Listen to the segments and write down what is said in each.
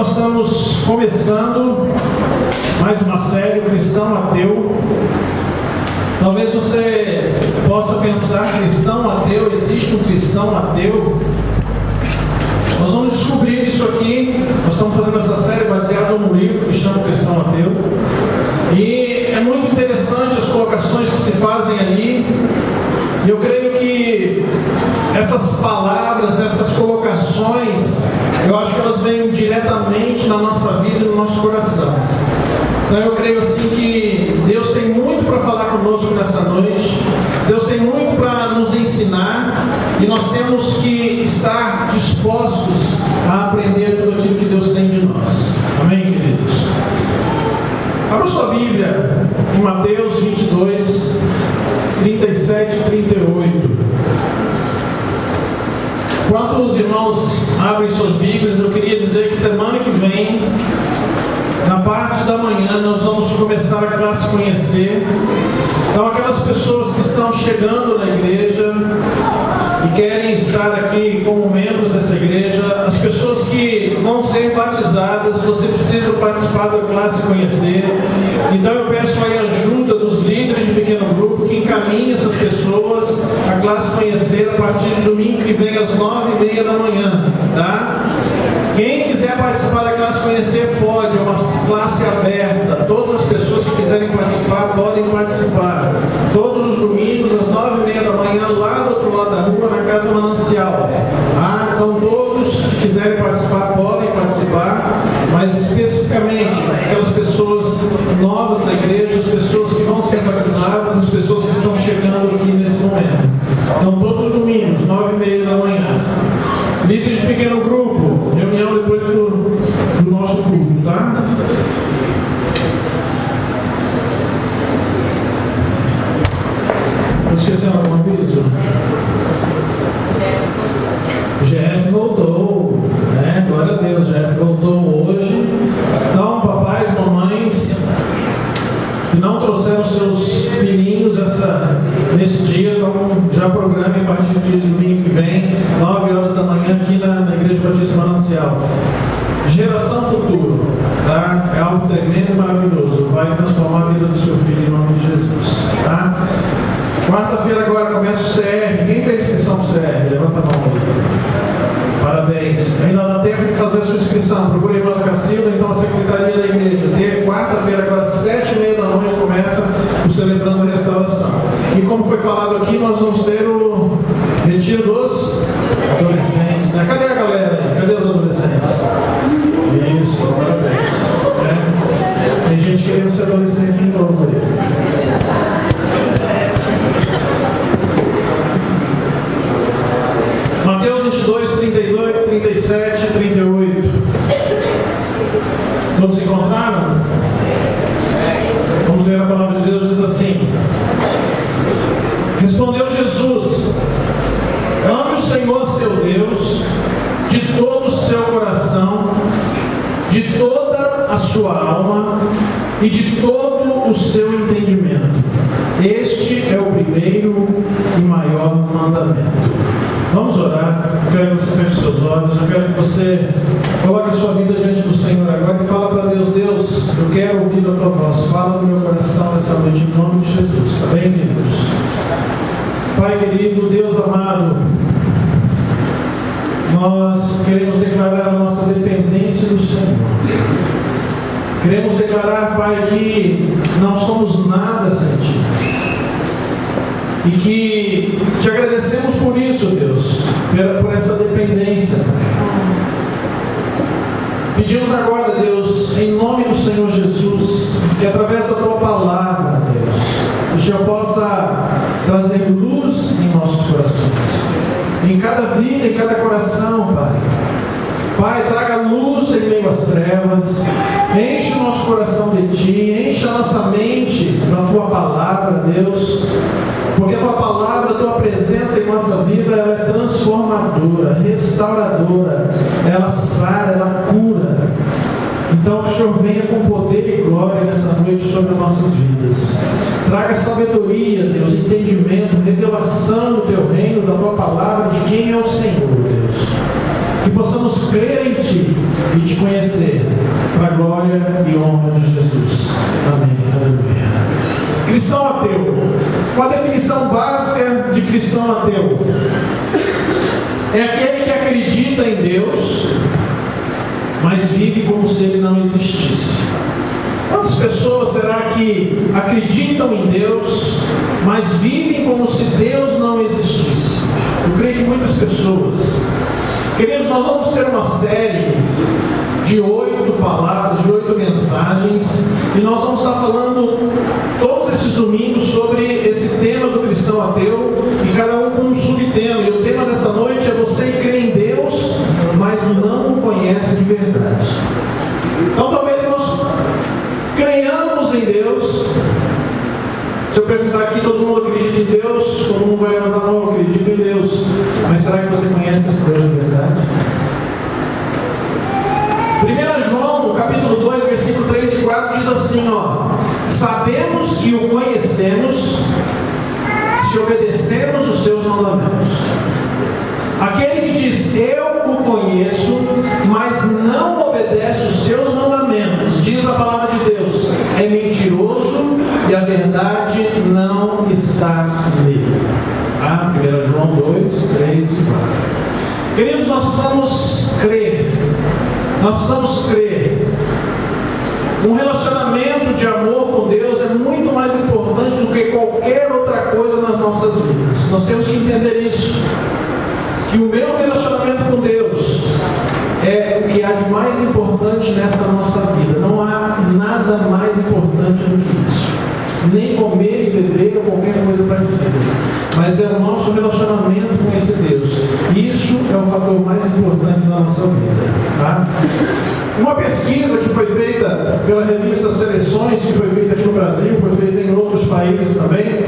nós estamos começando mais uma série, Cristão Ateu. Talvez você possa pensar, cristão ateu, existe um cristão ateu? Nós vamos descobrir isso aqui. Nós estamos fazendo essa série baseada num livro que chama Cristão Ateu. E é muito interessante as colocações que se fazem ali. E eu creio que essas palavras, essas colocações, eu acho que elas vêm diretamente na nossa vida e no nosso coração. Então eu creio assim que Deus tem muito para falar conosco nessa noite. Deus tem muito para nos ensinar. E nós temos que estar dispostos a aprender tudo aquilo que Deus tem de nós. Amém, queridos? Abra sua Bíblia em Mateus 22, 37 e 38. Enquanto os irmãos abrem suas Bíblias, eu queria dizer que semana que vem, na parte da manhã, nós vamos começar a classe Conhecer. Então, aquelas pessoas que estão chegando na igreja e querem estar aqui como membros dessa igreja, as pessoas que vão ser batizadas, você precisa participar da classe Conhecer. Então, eu peço aí a ajuda dos líderes de pequeno grupo que encaminhem essas pessoas à classe Conhecer a partir de domingo que vem às 9h30 da manhã, tá? Quem quiser participar da classe Conhecer pode, é uma classe aberta. Todas as pessoas que quiserem participar podem participar. Todos os domingos, às 9h30 da manhã, lá do outro lado da rua, na Casa Manancial. Então todos que quiserem participar podem participar, mas especificamente aquelas pessoas novas da igreja, as pessoas que vão ser batizadas, as pessoas que estão chegando aqui nesse momento. Então todos os domingos, 9h30 da manhã. Líderes de pequeno grupo, reunião depois do nosso culto, tá? Estou esquecendo algum aviso? O GF voltou, né? Glória a Deus, o GF voltou hoje. Então, papais, mamães que não trouxeram seus filhinhos nesse dia, então já programe a partir de domingo que vem, 9h da manhã, aqui na Igreja Batista Manancial. Geração Futuro, tá? É algo tremendo e maravilhoso. Vai transformar a vida do seu filho em nome de Jesus, tá? Quarta-feira agora começa o CR. Quem fez inscrição para o CR? Levanta a mão aí. Parabéns. Ainda dá tempo de fazer a sua inscrição. Procure a irmã Cacilda, então a secretaria da igreja. Quarta-feira agora, 7h30 da noite, começa o Celebrando a Restauração. E como foi falado aqui, nós vamos ter o retiro dos adolescentes, né? Cadê a galera aí? Cadê os adolescentes? Isso, parabéns. Tem gente querendo ser adolescente de novo aí. Mateus 22, 32, 37 e 38. Todos encontraram? Vamos ver a palavra de Deus, diz assim: Respondeu Jesus: Ame o Senhor seu Deus de todo o seu coração, de toda a sua alma e de todo o seu entendimento. Este é o primeiro e maior mandamento. Vamos orar. Eu quero que você feche seus olhos. Eu quero que você coloque a sua vida diante do Senhor agora e fala para Deus: Deus, eu quero ouvir a tua voz. Fala no meu coração nessa noite em nome de Jesus. Está bem, queridos? Pai querido, Deus amado, nós queremos declarar a nossa dependência do Senhor. Queremos declarar, Pai, que não somos nada sem Ti. E que Te agradecemos por isso, Deus, por essa dependência. Pedimos agora, Deus, em nome do Senhor Jesus, que através da Tua palavra, Deus, o Senhor possa trazer luz em nossos corações, em cada vida, em cada coração, Pai. Pai, traga luz em meio às trevas, enche o nosso coração de Ti, enche a nossa mente da Tua palavra, Deus, porque a Tua palavra, a Tua presença em nossa vida, ela é transformadora, restauradora, ela sara, ela cura. Então, que o Senhor venha com poder e glória nessa noite sobre as nossas vidas. Traga sabedoria, Deus, entendimento, revelação do Teu reino, da Tua palavra, de quem é o Senhor, Deus. Que possamos crer em Ti e Te conhecer, para a glória e honra de Jesus. Amém. Aleluia. Cristão ateu. Qual a definição básica de cristão ateu? É aquele que acredita em Deus, mas vive como se Ele não existisse. Quantas pessoas será que acreditam em Deus, mas vivem como se Deus não existisse? Eu creio que muitas pessoas. Queridos, nós vamos ter uma série de 8 palavras, de 8 mensagens, e nós vamos estar falando todos esses domingos sobre esse tema do cristão ateu, e cada um com um subtema. E o tema dessa noite é: você crê em Deus, mas não o conhece de verdade. Então talvez nós creiamos em Deus. Se eu perguntar aqui, todo mundo acredita em Deus? Todo mundo vai levantar a mão: eu acredito em Deus. Mas será que você conhece esse Deus de verdade? 1 João, capítulo 2, versículo 3 e 4 diz assim, sabemos que o conhecemos se obedecemos os seus mandamentos. Aquele que diz, eu o conheço, mas não obedece os seus mandamentos, diz a palavra de Deus, é mentiroso e a verdade não está nele. 1 João 2, 3 e 4. Queridos, nós precisamos crer. Nós precisamos crer. Um relacionamento de amor com Deus é muito mais importante do que qualquer outra coisa nas nossas vidas. Nós temos que entender isso. Que o meu relacionamento com Deus é o que há de mais importante nessa nossa vida. Não há nada mais importante do que isso. Nem comer e beber ou qualquer coisa parecida. Mas é o nosso relacionamento com esse Deus. Isso é o fator mais importante da nossa vida. Tá? Uma pesquisa que foi feita pela revista Seleções, que foi feita aqui no Brasil, foi feita em outros países também,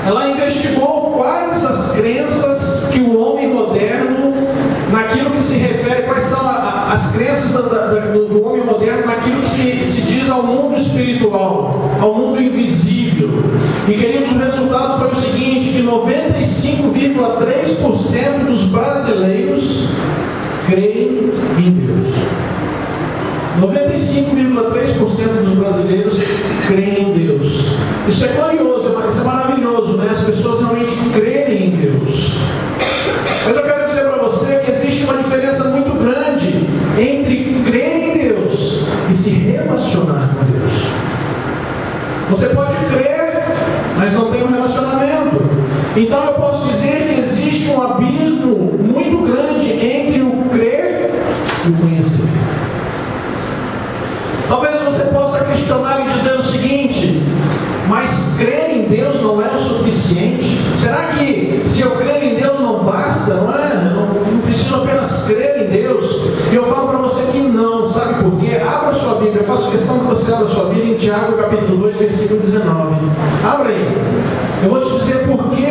ela investigou quais as crenças que o homem moderno, naquilo que se refere, quais são as crenças do homem moderno naquilo que se diz ao mundo espiritual, ao mundo invisível. E queridos, o resultado foi o seguinte, que 95,3% dos brasileiros creem em Deus. 95,3% dos brasileiros creem em Deus. Isso é glorioso, isso é maravilhoso, né? As pessoas realmente creem em Deus. Mas eu quero dizer para você que existe uma diferença muito grande entre crer em Deus e se relacionar com Deus. Você pode crer, mas não tem um relacionamento. Então eu posso dizer que existe um abismo muito grande entre o crer e o conhecer. Talvez você possa questionar e dizer o seguinte: mas crer em Deus não é o suficiente? Será que se eu crer em Deus não basta? Não preciso apenas crer em Deus? E eu falo para você que não. Sabe por quê? Abra sua Bíblia. Eu faço questão que você abra sua Bíblia em Tiago capítulo 2, versículo 19. Abra aí. Eu vou te dizer por que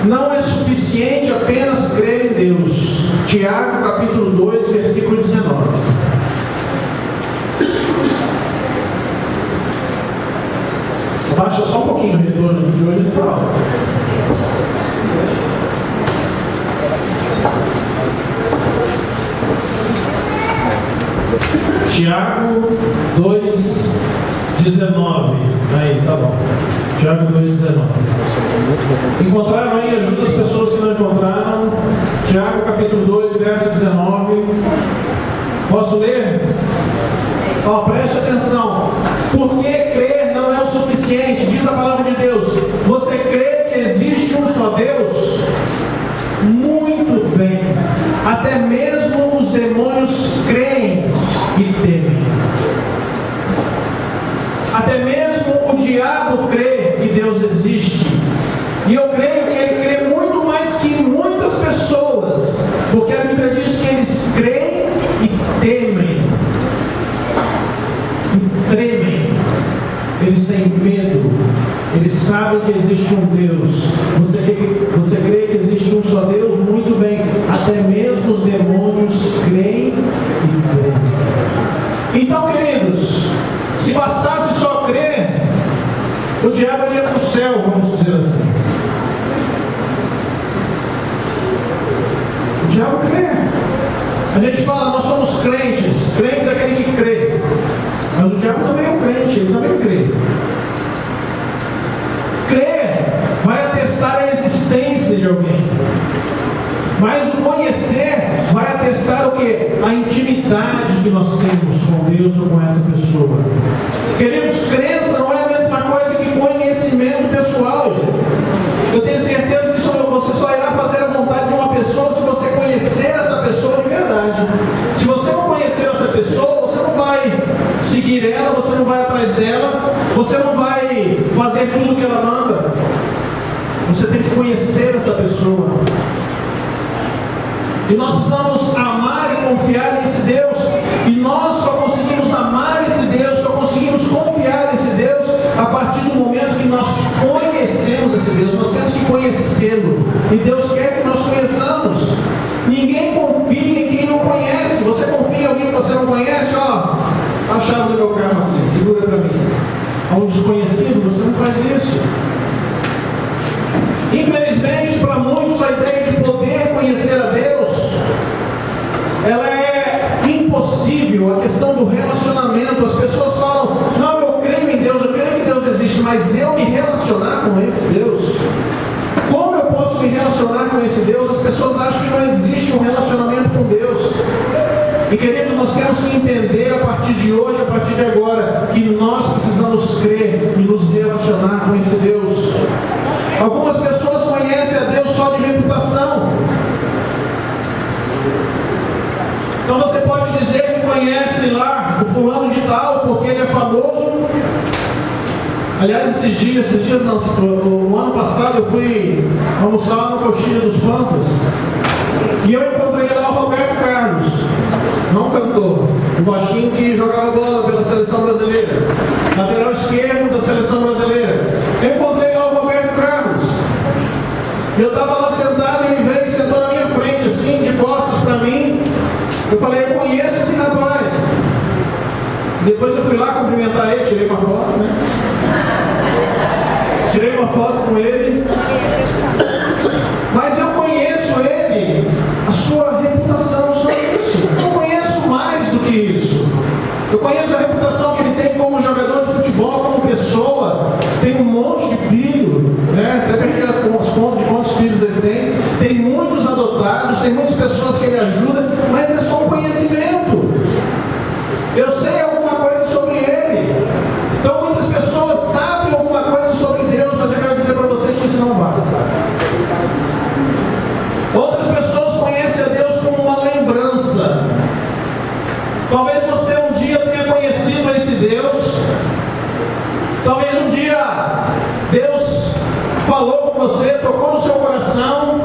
não é suficiente apenas crer em Deus. Tiago capítulo 2, versículo 19. Baixa só um pouquinho o retorno de hoje e tal. Tiago 2,19. Aí, tá bom. Tiago 2,19. Encontraram aí? Ajuda as pessoas que não encontraram. Tiago capítulo 2, verso 19. Posso ler? Preste atenção. Porque crer não é o suficiente, diz a palavra de Deus. Você crê que existe um só Deus? Muito bem. Até mesmo os demônios creem e temem. Até mesmo o diabo crê que Deus existe. E eu creio que ele crê muito mais que muitas pessoas, porque a Bíblia diz que eles creem e temem. E tremem. Eles têm medo. Eles sabem que existe um Deus. Você crê que existe um só Deus? Muito bem. Até mesmo os demônios creem e tremem. Então, queridos, se bastasse só crer, o diabo iria para o céu, vamos dizer assim. O diabo crê. A gente fala, nós somos crentes. Crentes é aquele que crê. Mas o diabo também é um crente, ele também crê. Crer vai atestar a existência de alguém. Mas o conhecer vai atestar o quê? A intimidade que nós temos com Deus ou com essa pessoa. Queridos, crença não é a mesma coisa que conhecimento pessoal. Eu tenho certeza que você só irá fazer a vontade de uma pessoa se você conhecer essa pessoa de verdade. Se você não conhecer essa pessoa, você não vai seguir ela, você não vai atrás dela, você não vai fazer tudo o que ela manda. Você tem que conhecer essa pessoa. E nós precisamos amar e confiar nesse Deus. E nós só conseguimos amar esse Deus, só conseguimos confiar nesse Deus a partir do momento que nós conhecemos esse Deus. Nós temos que conhecê-lo. E Deus quer que nós conheçamos. Ninguém confia em quem não conhece. Você confia em alguém que você não conhece? Ó, a chave do meu carro aqui, segura para mim. A um desconhecido, você não faz isso. Infelizmente, para muitos, a ideia de poder conhecer a Deus, ela é impossível. A questão do relacionamento, as pessoas falam, não, eu creio em Deus, eu creio que Deus existe, mas eu me relacionar com esse Deus? Como eu posso me relacionar com esse Deus? As pessoas acham que não existe um relacionamento com Deus. E queridos, nós temos que entender a partir de hoje, a partir de agora, que nós precisamos crer e nos relacionar com esse Deus. Algumas pessoas conhecem a Deus só de reputação. Então você pode dizer que conhece lá o fulano de tal porque ele é famoso. Aliás, esses dias não, o ano passado eu fui almoçar lá no Coxilha dos Pampas e eu encontrei lá o Roberto Carlos, não cantor, o baixinho que jogava bola pela seleção brasileira, lateral esquerdo da seleção brasileira. Eu encontrei lá o Roberto Carlos. Eu estava lá sentado e ele veio e sentou na minha frente, assim, de costas para mim. Eu falei, eu conheço esse rapaz. Depois eu fui lá cumprimentar ele, tirei uma foto, né? Tirei uma foto com ele. Mas eu conheço ele, a sua reputação, só isso. Eu conheço mais do que isso. Eu conheço a reputação que ele tem como jogador de futebol, como pessoa. Tem um monte de filho, né? Até perdi as contas de quantos filhos ele tem. Tem muitos adotados, tem muitas pessoas que ele ajuda, mas é só um conhecimento. Eu sei alguma coisa sobre ele. Então muitas pessoas sabem alguma coisa sobre Deus, mas eu quero dizer para você que isso não basta. Outras pessoas conhecem a Deus como uma lembrança. Talvez você um dia tenha conhecido esse Deus. Talvez um dia Deus falou com você, tocou no seu coração,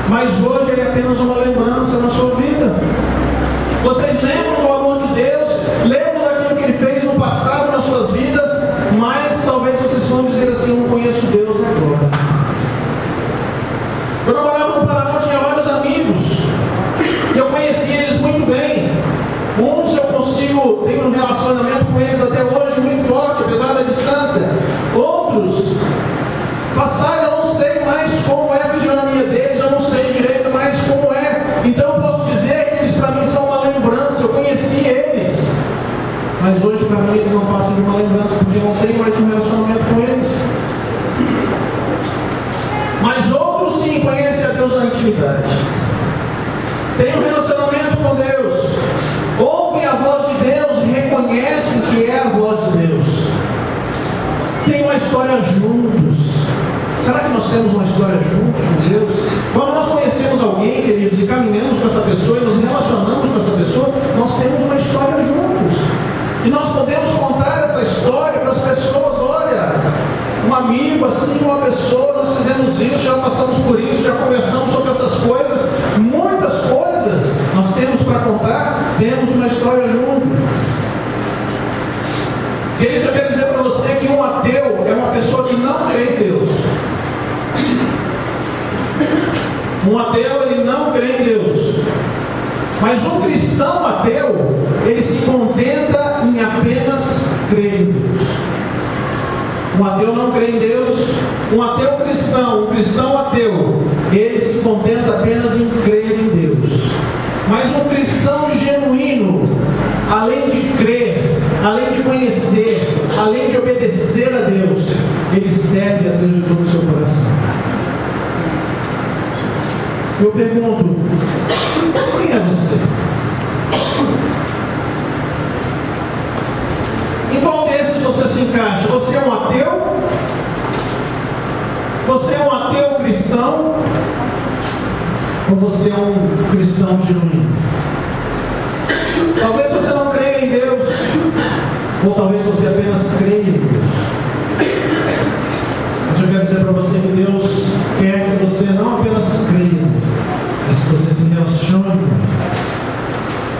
mas hoje ele é apenas uma lembrança na sua vida. Vocês lembram do amor de Deus, lembram daquilo que ele fez no passado nas suas vidas, mas talvez vocês vão dizer assim, eu não conheço Deus agora. Quando eu morava no Paraná, eu tinha vários amigos, e eu conhecia eles muito bem. Uns eu consigo, tenho um relacionamento com eles até hoje muito forte, apesar da distância. Outros passaram, eu não sei mais como é a fisionomia deles, eu não sei direito mais como é. Então eu posso dizer que eles para mim são uma lembrança, eu conheci eles. Mas hoje para mim eles não passam de uma lembrança, porque eu não tenho mais um relacionamento com eles. Mas outros sim conhecem a Deus na intimidade. Tem um relacionamento com Deus. Ouvem a voz de Deus e reconhecem que é a voz de Deus. Tem uma história juntos. Será que nós temos uma história juntos com Deus? Quando nós conhecemos alguém, queridos, e caminhamos com essa pessoa e nos relacionamos com essa pessoa, nós temos uma história juntos. E nós podemos contar essa história para as pessoas. Olha, um amigo, assim, uma pessoa, nós fizemos isso, já passamos por isso, já conversamos sobre essas coisas. Muitas coisas nós temos para contar, temos uma história junto. Queridos, eu quero dizer para você que um ateu é uma pessoa que não crê em Deus. Um ateu, ele não crê em Deus. Mas um cristão ateu, ele se contenta em apenas crer em Deus. Um ateu não crê em Deus. Um ateu cristão, um cristão ateu, ele se contenta apenas em crer em Deus. Mas um cristão genuíno, além de crer, além de conhecer, além de obedecer a Deus, ele serve a Deus de todo o seu coração. Eu pergunto, quem é você? Em qual desses você se encaixa? Você é um ateu? Você é um ateu cristão? Ou você é um cristão genuíno? Talvez você não creia em Deus, ou talvez você apenas creia em Deus. Mas eu quero dizer para você que Deus quer que você não apenas creia, mas que você se relacione.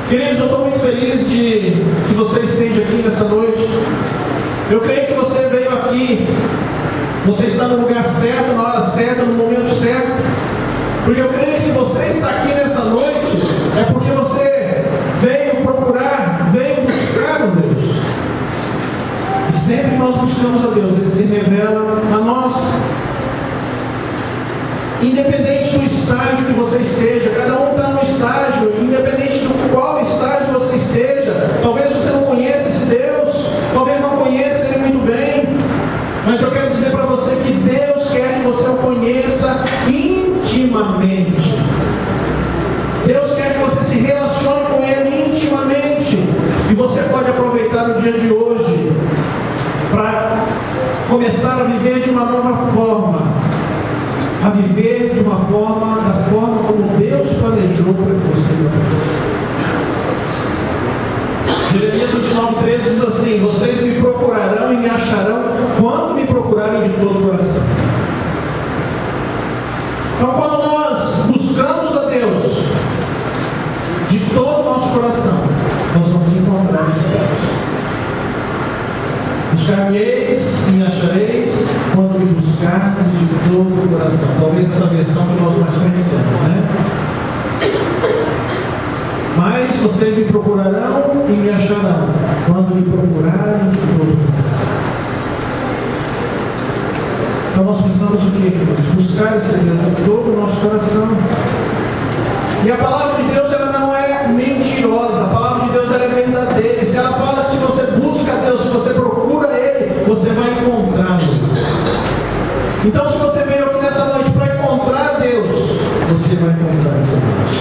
Queridos, eu estou muito feliz de que você esteja aqui nessa noite. Eu creio que você veio aqui, você está no lugar certo, na hora certa, no momento certo. Porque eu creio que se você está aqui nessa noite, é porque você veio procurar, veio buscar o Deus. E sempre que nós buscamos a Deus, Ele se revela a nós. Independente do estágio que você esteja, cada um está no estágio, independente do qual estágio você esteja, talvez você não conheça esse Deus, talvez não conheça Ele muito bem, mas eu quero dizer para você que Deus quer que você o conheça intimamente. Deus quer que você se relacione com Ele intimamente, e você pode aproveitar o dia de hoje para começar a viver de uma nova forma. A viver de uma forma, da forma como Deus planejou para que você vivesse. Jeremias 29:13 diz assim: vocês me procurarão e me acharão quando me procurarem de todo o coração. Então, quando nós buscamos a Deus de todo o nosso coração, nós vamos encontrar esse Deus. Buscar-me-eis e me achareis quando me buscardes de todo o coração. Talvez essa versão que nós mais conhecemos, né? Mas vocês me procurarão e me acharão quando me procurarem de todo o coração. Então nós precisamos o quê? Buscar esse Deus de todo o nosso coração. E a palavra de Deus, ela não é mentirosa. A palavra de Deus, ela é verdadeira. E se ela fala que se você busca a Deus, se você procura Ele, você vai encontrá-lo. Então, se você veio aqui nessa noite para encontrar Deus, você vai encontrar esse Deus.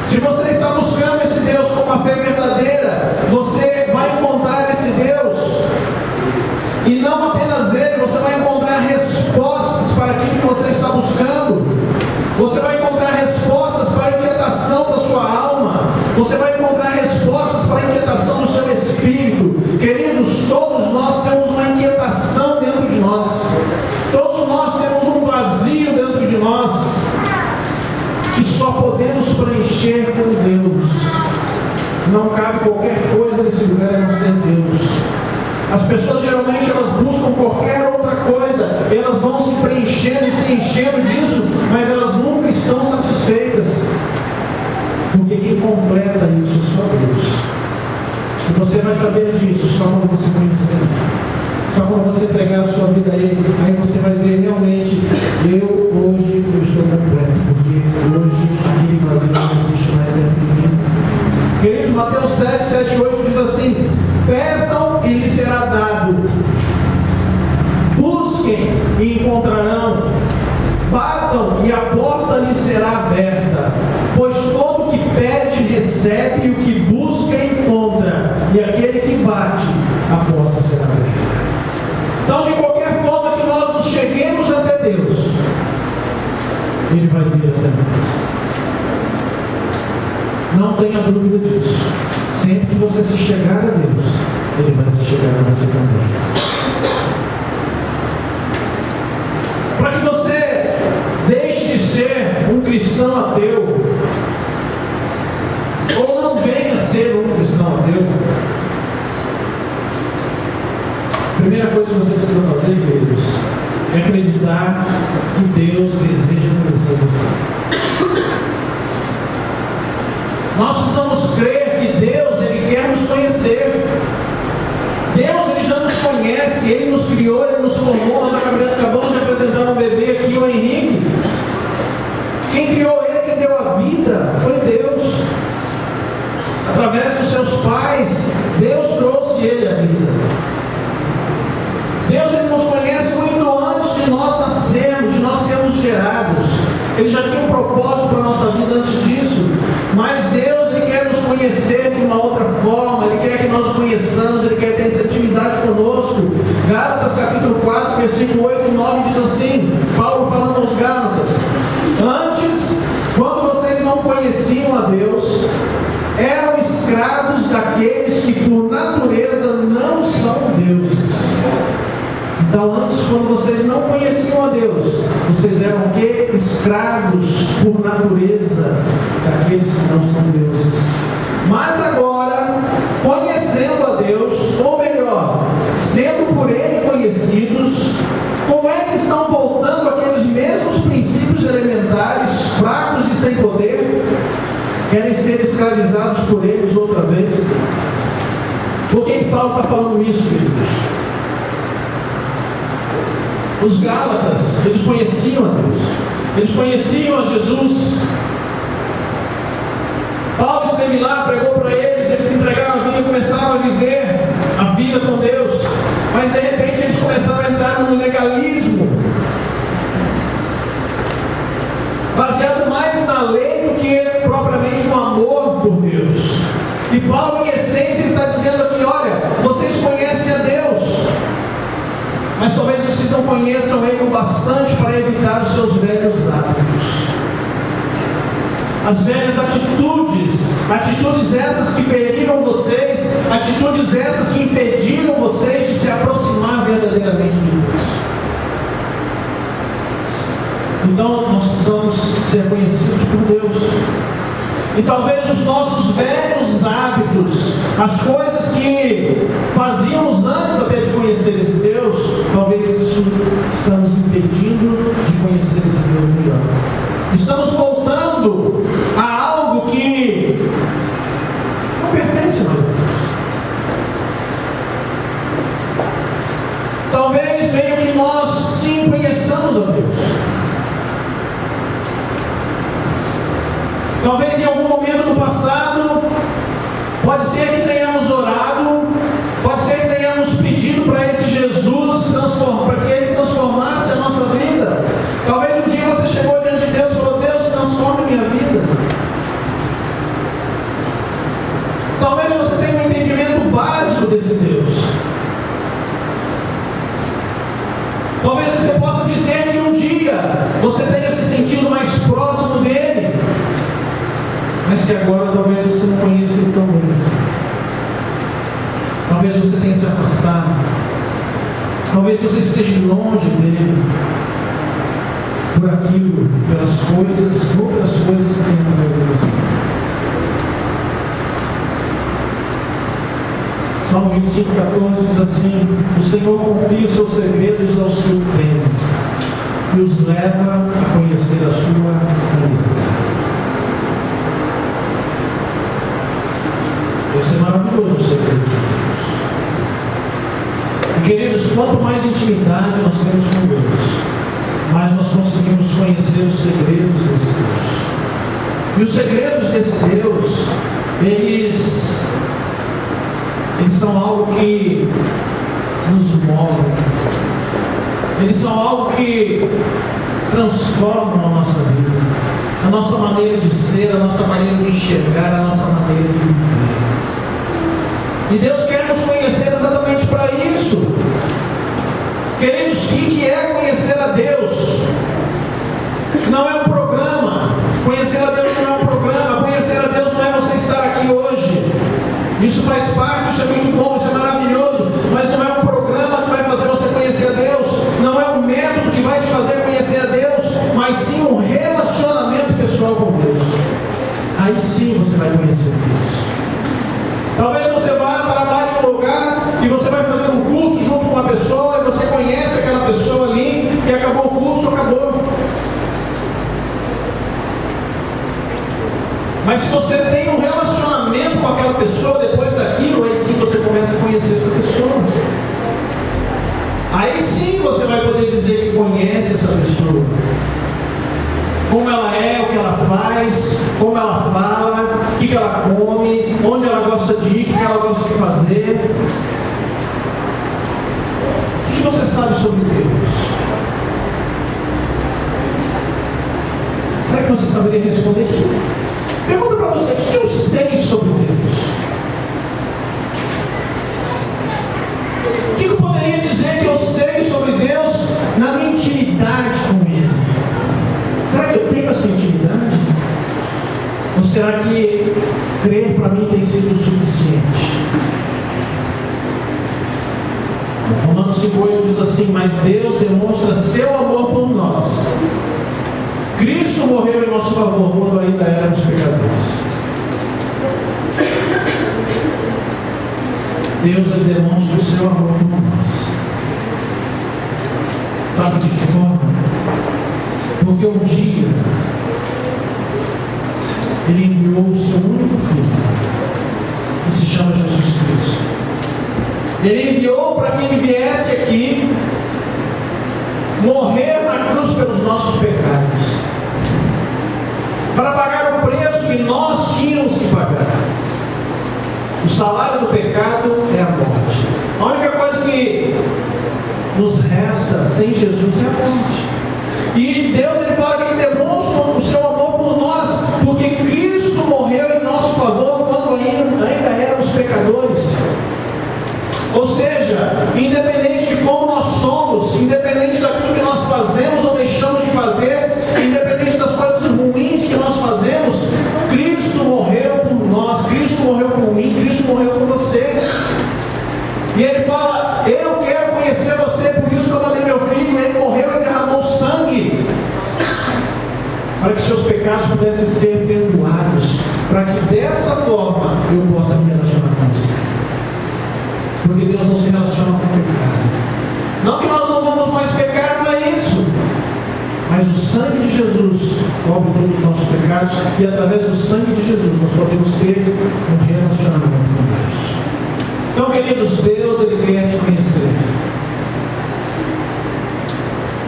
Se você está buscando esse Deus com uma fé verdadeira, você vai encontrar esse Deus. E não apenas Ele, você vai encontrar respostas para aquilo que você está buscando. Você vai encontrar respostas para a inquietação da sua alma. Você vai encontrar respostas para a inquietação do seu espírito. Queridos, todos nós temos uma inquietação dentro de nós. Todos nós temos um vazio dentro de nós, que só podemos preencher com Deus. Não cabe qualquer coisa nesse lugar a não ser Deus. As pessoas geralmente elas buscam qualquer outra coisa, elas vão se preenchendo e se enchendo disso, mas elas nunca estão satisfeitas, porque quem completa isso é só Deus. E você vai saber disso só quando você conhecer, só quando você entregar a sua vida a Ele. Aí você vai ver realmente: eu hoje eu estou completo, porque hoje aquele vazio não existe mais dentro de mim. Queridos, Mateus 7, 7, 8 diz assim: peçam e lhes será dado, busquem e encontrarão, batam e a porta lhes será aberta, pois todo o que pede recebe, e o que busca encontra, e aquele que bate, a porta será aberta. Então, de qualquer forma que nós nos cheguemos até Deus, Ele vai vir até nós. Não tenha dúvida disso. Sempre que você se chegar a Deus, Ele vai se chegar a você também. Para que você deixe de ser um cristão ateu, ou não venha a ser um cristão ateu, a primeira coisa que você precisa fazer, queridos, é acreditar que Deus deseja conhecer você. Nós precisamos crer que Deus, Ele quer nos conhecer. Deus, Ele já nos conhece, Ele nos criou, Ele nos formou. Nós acabamos de apresentar um bebê aqui, o Henrique. Quem criou ele, quem deu a vida, foi Deus. uma outra forma, Ele quer que nós o conheçamos, Ele quer ter essa intimidade conosco. Gálatas capítulo 4, versículo 8 e 9 diz assim, Paulo falando aos Gálatas: antes, quando vocês não conheciam a Deus, eram escravos daqueles que por natureza não são deuses. Então, antes, quando vocês não conheciam a Deus, vocês eram o quê? Escravos por natureza daqueles que não são deuses. Mas agora, conhecendo a Deus, ou melhor, sendo por Ele conhecidos, como é que estão voltando aqueles mesmos princípios elementares, fracos e sem poder? Querem ser escravizados por eles outra vez? Por que Paulo está falando isso, queridos? Os Gálatas, eles conheciam a Deus, eles conheciam a Jesus. Paulo esteve lá, pregou para eles, eles entregaram a vida e começaram a viver a vida com Deus, mas de repente eles começaram a entrar no legalismo, baseado mais na lei do que propriamente no amor por Deus. E Paulo, em essência, ele está dizendo aqui: olha, vocês conhecem a Deus, mas talvez vocês não conheçam Ele o bastante para evitar os seus velhos hábitos. As velhas atitudes essas que feriram vocês, atitudes essas que impediram vocês de se aproximar verdadeiramente de Deus. Então, nós precisamos ser conhecidos por Deus. E talvez os nossos velhos hábitos, as coisas que fazíamos antes até de conhecer esse Deus, talvez isso está nos impedindo de conhecer esse Deus melhor. Estamos voltando a algo que não pertence mais a Deus. Talvez meio que nós sim conheçamos a Deus. Talvez em algum momento no passado, pode ser que tenhamos orado, pode ser que tenhamos pedido para esse Jesus para que Ele transformasse a nossa vida. Talvez um dia você chegou diante de Deus e falou: Deus, transforme a minha vida. Talvez você tenha um entendimento básico desse Deus. Talvez você possa dizer que um dia você tenha se sentido mais próximo dEle, mas que agora talvez você não conheça Ele tão bem assim. Talvez você tenha se afastado. Talvez você esteja longe dEle por aquilo, pelas coisas, outras coisas que tem na vida de você. Salmo 25:14 diz assim: o Senhor confia os seus segredos aos que o temem e os leva a conhecer a sua aliança. Esse é maravilhoso o segredo de Deus. E queridos, quanto mais intimidade nós temos com Deus, mais nós conseguimos conhecer os segredos desse Deus. E os segredos desse Deus, eles são algo que nos move. Eles são algo que transformam a nossa vida, a nossa maneira de ser, a nossa maneira de enxergar, a nossa maneira de viver. E Deus quer nos conhecer exatamente para isso. Queridos, o que é conhecer a Deus? Não é um programa. Conhecer a Deus não é um programa. Conhecer a Deus não é você estar aqui hoje. Isso faz parte, isso é muito bom, isso é maravilhoso. Mas não é um programa que vai fazer você conhecer a Deus. Não é um método que vai te fazer conhecer a Deus, mas sim um relacionamento pessoal com Deus. Aí sim você vai conhecer Deus. Talvez você vá trabalhar em um lugar e você vai fazer um curso junto com uma pessoa e você conhece aquela pessoa ali e acabou o curso, acabou. Mas se você tem um relacionamento com aquela pessoa depois daquilo, aí sim você começa a conhecer essa pessoa. Aí sim você vai poder dizer que conhece essa pessoa. Como ela é, o que ela faz, como ela fala, o que ela come, onde ela gosta de ir, o que ela gosta de fazer. O que você sabe sobre Deus? Será que você saberia responder aqui? Pergunta para você: o que eu sei sobre Deus? para mim tem sido o suficiente. Romanos 5,8 diz assim: mas Deus demonstra seu amor por nós. Cristo morreu em nosso favor quando ainda éramos pecadores. Deus demonstra o seu amor por nós. Sabe de que forma? Porque um dia Ele enviou o seu único Filho, que se chama Jesus Cristo. Ele enviou para que Ele viesse aqui morrer na cruz pelos nossos pecados, para pagar o preço que nós tínhamos que pagar. O salário do pecado é a morte. A única coisa que nos resta sem Jesus é a morte. E Deus, Ele fala que Ele demonstra o seu amor por nós, porque Cristo morreu em nosso favor quando ainda éramos pecadores. Ou seja, independente de como nós somos, independente daquilo que nós fazemos ou deixamos de fazer, independente das coisas ruins que nós fazemos, Cristo morreu por nós, Cristo morreu por mim, Cristo morreu por você. E Ele fala: eu quero conhecer você, por isso que eu mandei meu Filho. Ele morreu e derramou sangue para que seus pecados pudessem ser perdoados, para que dessa forma eu possa me relacionar com você. Porque Deus não se relaciona com o pecado. Não que nós não vamos mais pecar, não é isso. Mas o sangue de Jesus cobre todos os nossos pecados, e através do sangue de Jesus nós podemos ter um relacionamento com Deus. Então, queridos, Deus, Ele quer te conhecer.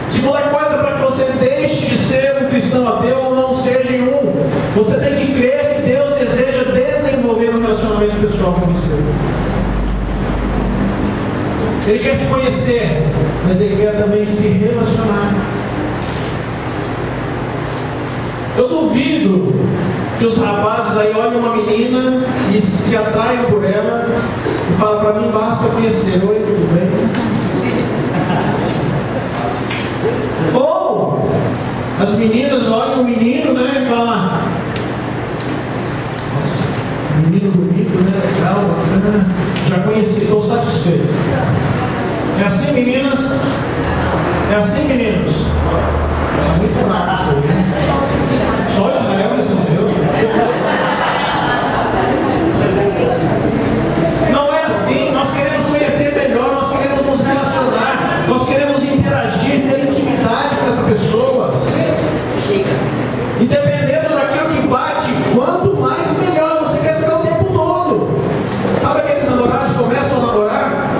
Segunda coisa, para que você deixe de ser um cristão ateu ou não seja um, você tem que crer que Deus deseja desenvolver um relacionamento pessoal com você. Ele quer te conhecer, mas Ele quer também se relacionar. Eu duvido que os rapazes aí olhem uma menina e se atraem por ela e falam: para mim basta conhecer. Oi, tudo bem? Ou as meninas olham o menino, né, e falam: nossa, menino bonito, né, legal, bacana, já conheci, estou satisfeito. É assim, meninas? É assim, meninos? É muito fraco isso aí, né? Só Israel respondeu. Não é assim. Nós queremos conhecer melhor, nós queremos nos relacionar, nós queremos interagir, ter intimidade com essa pessoa. E dependendo daquilo que bate, quanto mais melhor. Você quer ficar o tempo todo. Sabe aqueles namorados que começam a namorar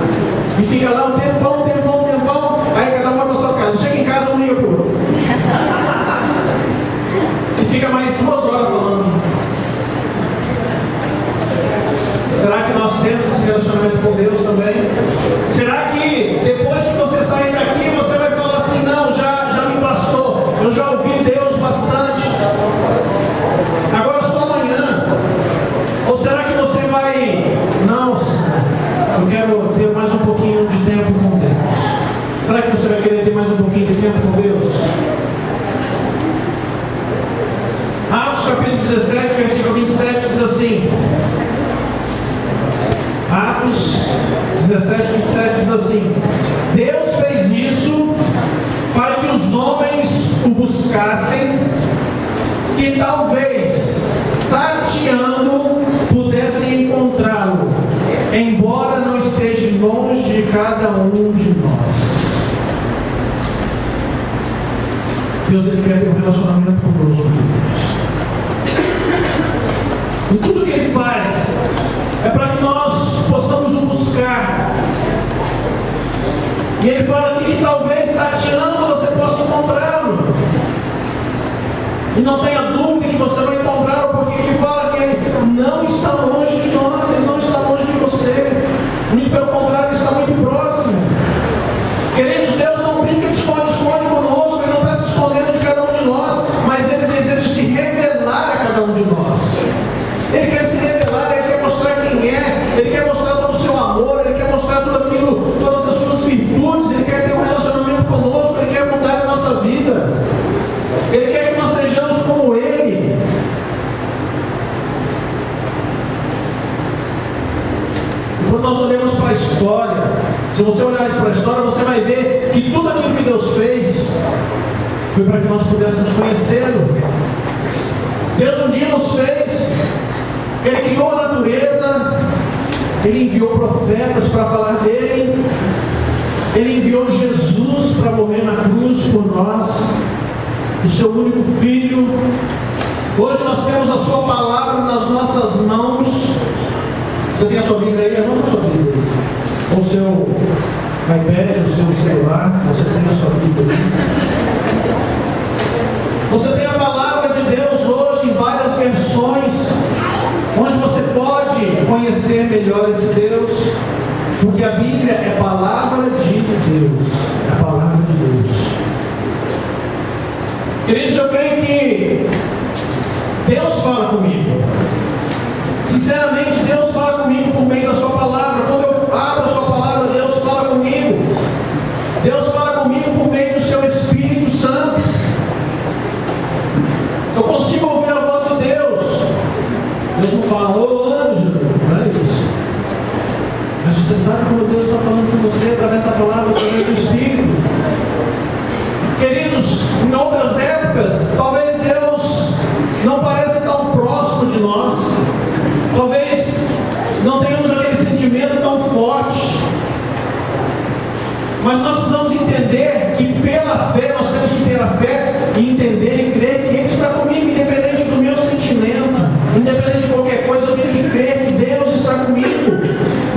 e fica lá um tempão, aí cada um vai para sua casa. Chega em casa, um liga pro outro. E fica mais 2 horas falando. Será que nós temos esse relacionamento com Deus também? Será que depois que você sair daqui, você vai falar assim: não, já me bastou, eu já ouvi Deus bastante, agora só amanhã? Ou será que você vai: não, eu quero ter mais um pouquinho de tempo com Deus? Será que você vai querer ter mais um pouquinho de tempo com Deus? Atos capítulo 17, versículo 27 diz assim: Atos 17, 27 diz assim: Deus fez isso para que os homens o buscassem, que talvez, tateando, pudessem encontrá-lo, embora não esteja longe de cada um de nós. Deus, Ele quer ter um relacionamento conosco. E tudo que Ele faz é para que nós possamos o buscar. E Ele fala que talvez tateando você possa encontrá-lo. E não tenha dúvida que você vai encontrá-lo, porque Ele fala que Ele não está longe de nós, Ele não está longe de você. Muito pelo contrário, Ele está muito próximo. Queridos, Deus não brinca de esconde-esconde conosco, Ele não está se escondendo de cada um de nós, mas Ele deseja se revelar a cada um de nós. Ele quer se revelar, Ele quer mostrar quem é, Ele quer mostrar todo o seu amor, Ele quer mostrar tudo aquilo, todas as suas virtudes, Ele quer ter um relacionamento conosco, Ele quer mudar a nossa vida, Ele quer que nós sejamos como Ele. quando nós olhamos para a história, se você olhar para a história, você vai ver que tudo aquilo que Deus fez foi para que nós pudéssemos conhecê-lo. Deus um dia nos fez, Ele criou a natureza, Ele enviou profetas para falar dele, Ele enviou Jesus para morrer na cruz por nós, o seu único Filho. Hoje nós temos a sua palavra nas nossas mãos. Você tem a sua Bíblia aí? Não a sua Bíblia. Ou o seu iPad, o seu celular, você tem a sua Bíblia aí. Você tem a palavra de Deus hoje em várias versões, onde você pode conhecer melhor esse Deus, porque a Bíblia é a palavra de Deus. É a palavra de Deus. Queridos, eu creio que Deus fala comigo. Sinceramente, Deus fala comigo por meio da sua palavra. Quando eu abro a sua palavra, Deus fala comigo. Deus fala comigo por meio do seu Espírito Santo. Eu consigo ouvir a voz de Deus. Deus não fala, ô anjo, não é isso. Mas você sabe quando Deus está falando com você através da palavra, através do Espírito. Queridos, em outras épocas, talvez Deus não pareça tão próximo de nós. Talvez não tenhamos aquele sentimento tão forte. Mas nós precisamos entender que pela fé, nós temos que ter a fé e entender e crer que Ele está comigo, independente do meu sentimento, independente de qualquer coisa, eu tenho que crer que Deus está comigo.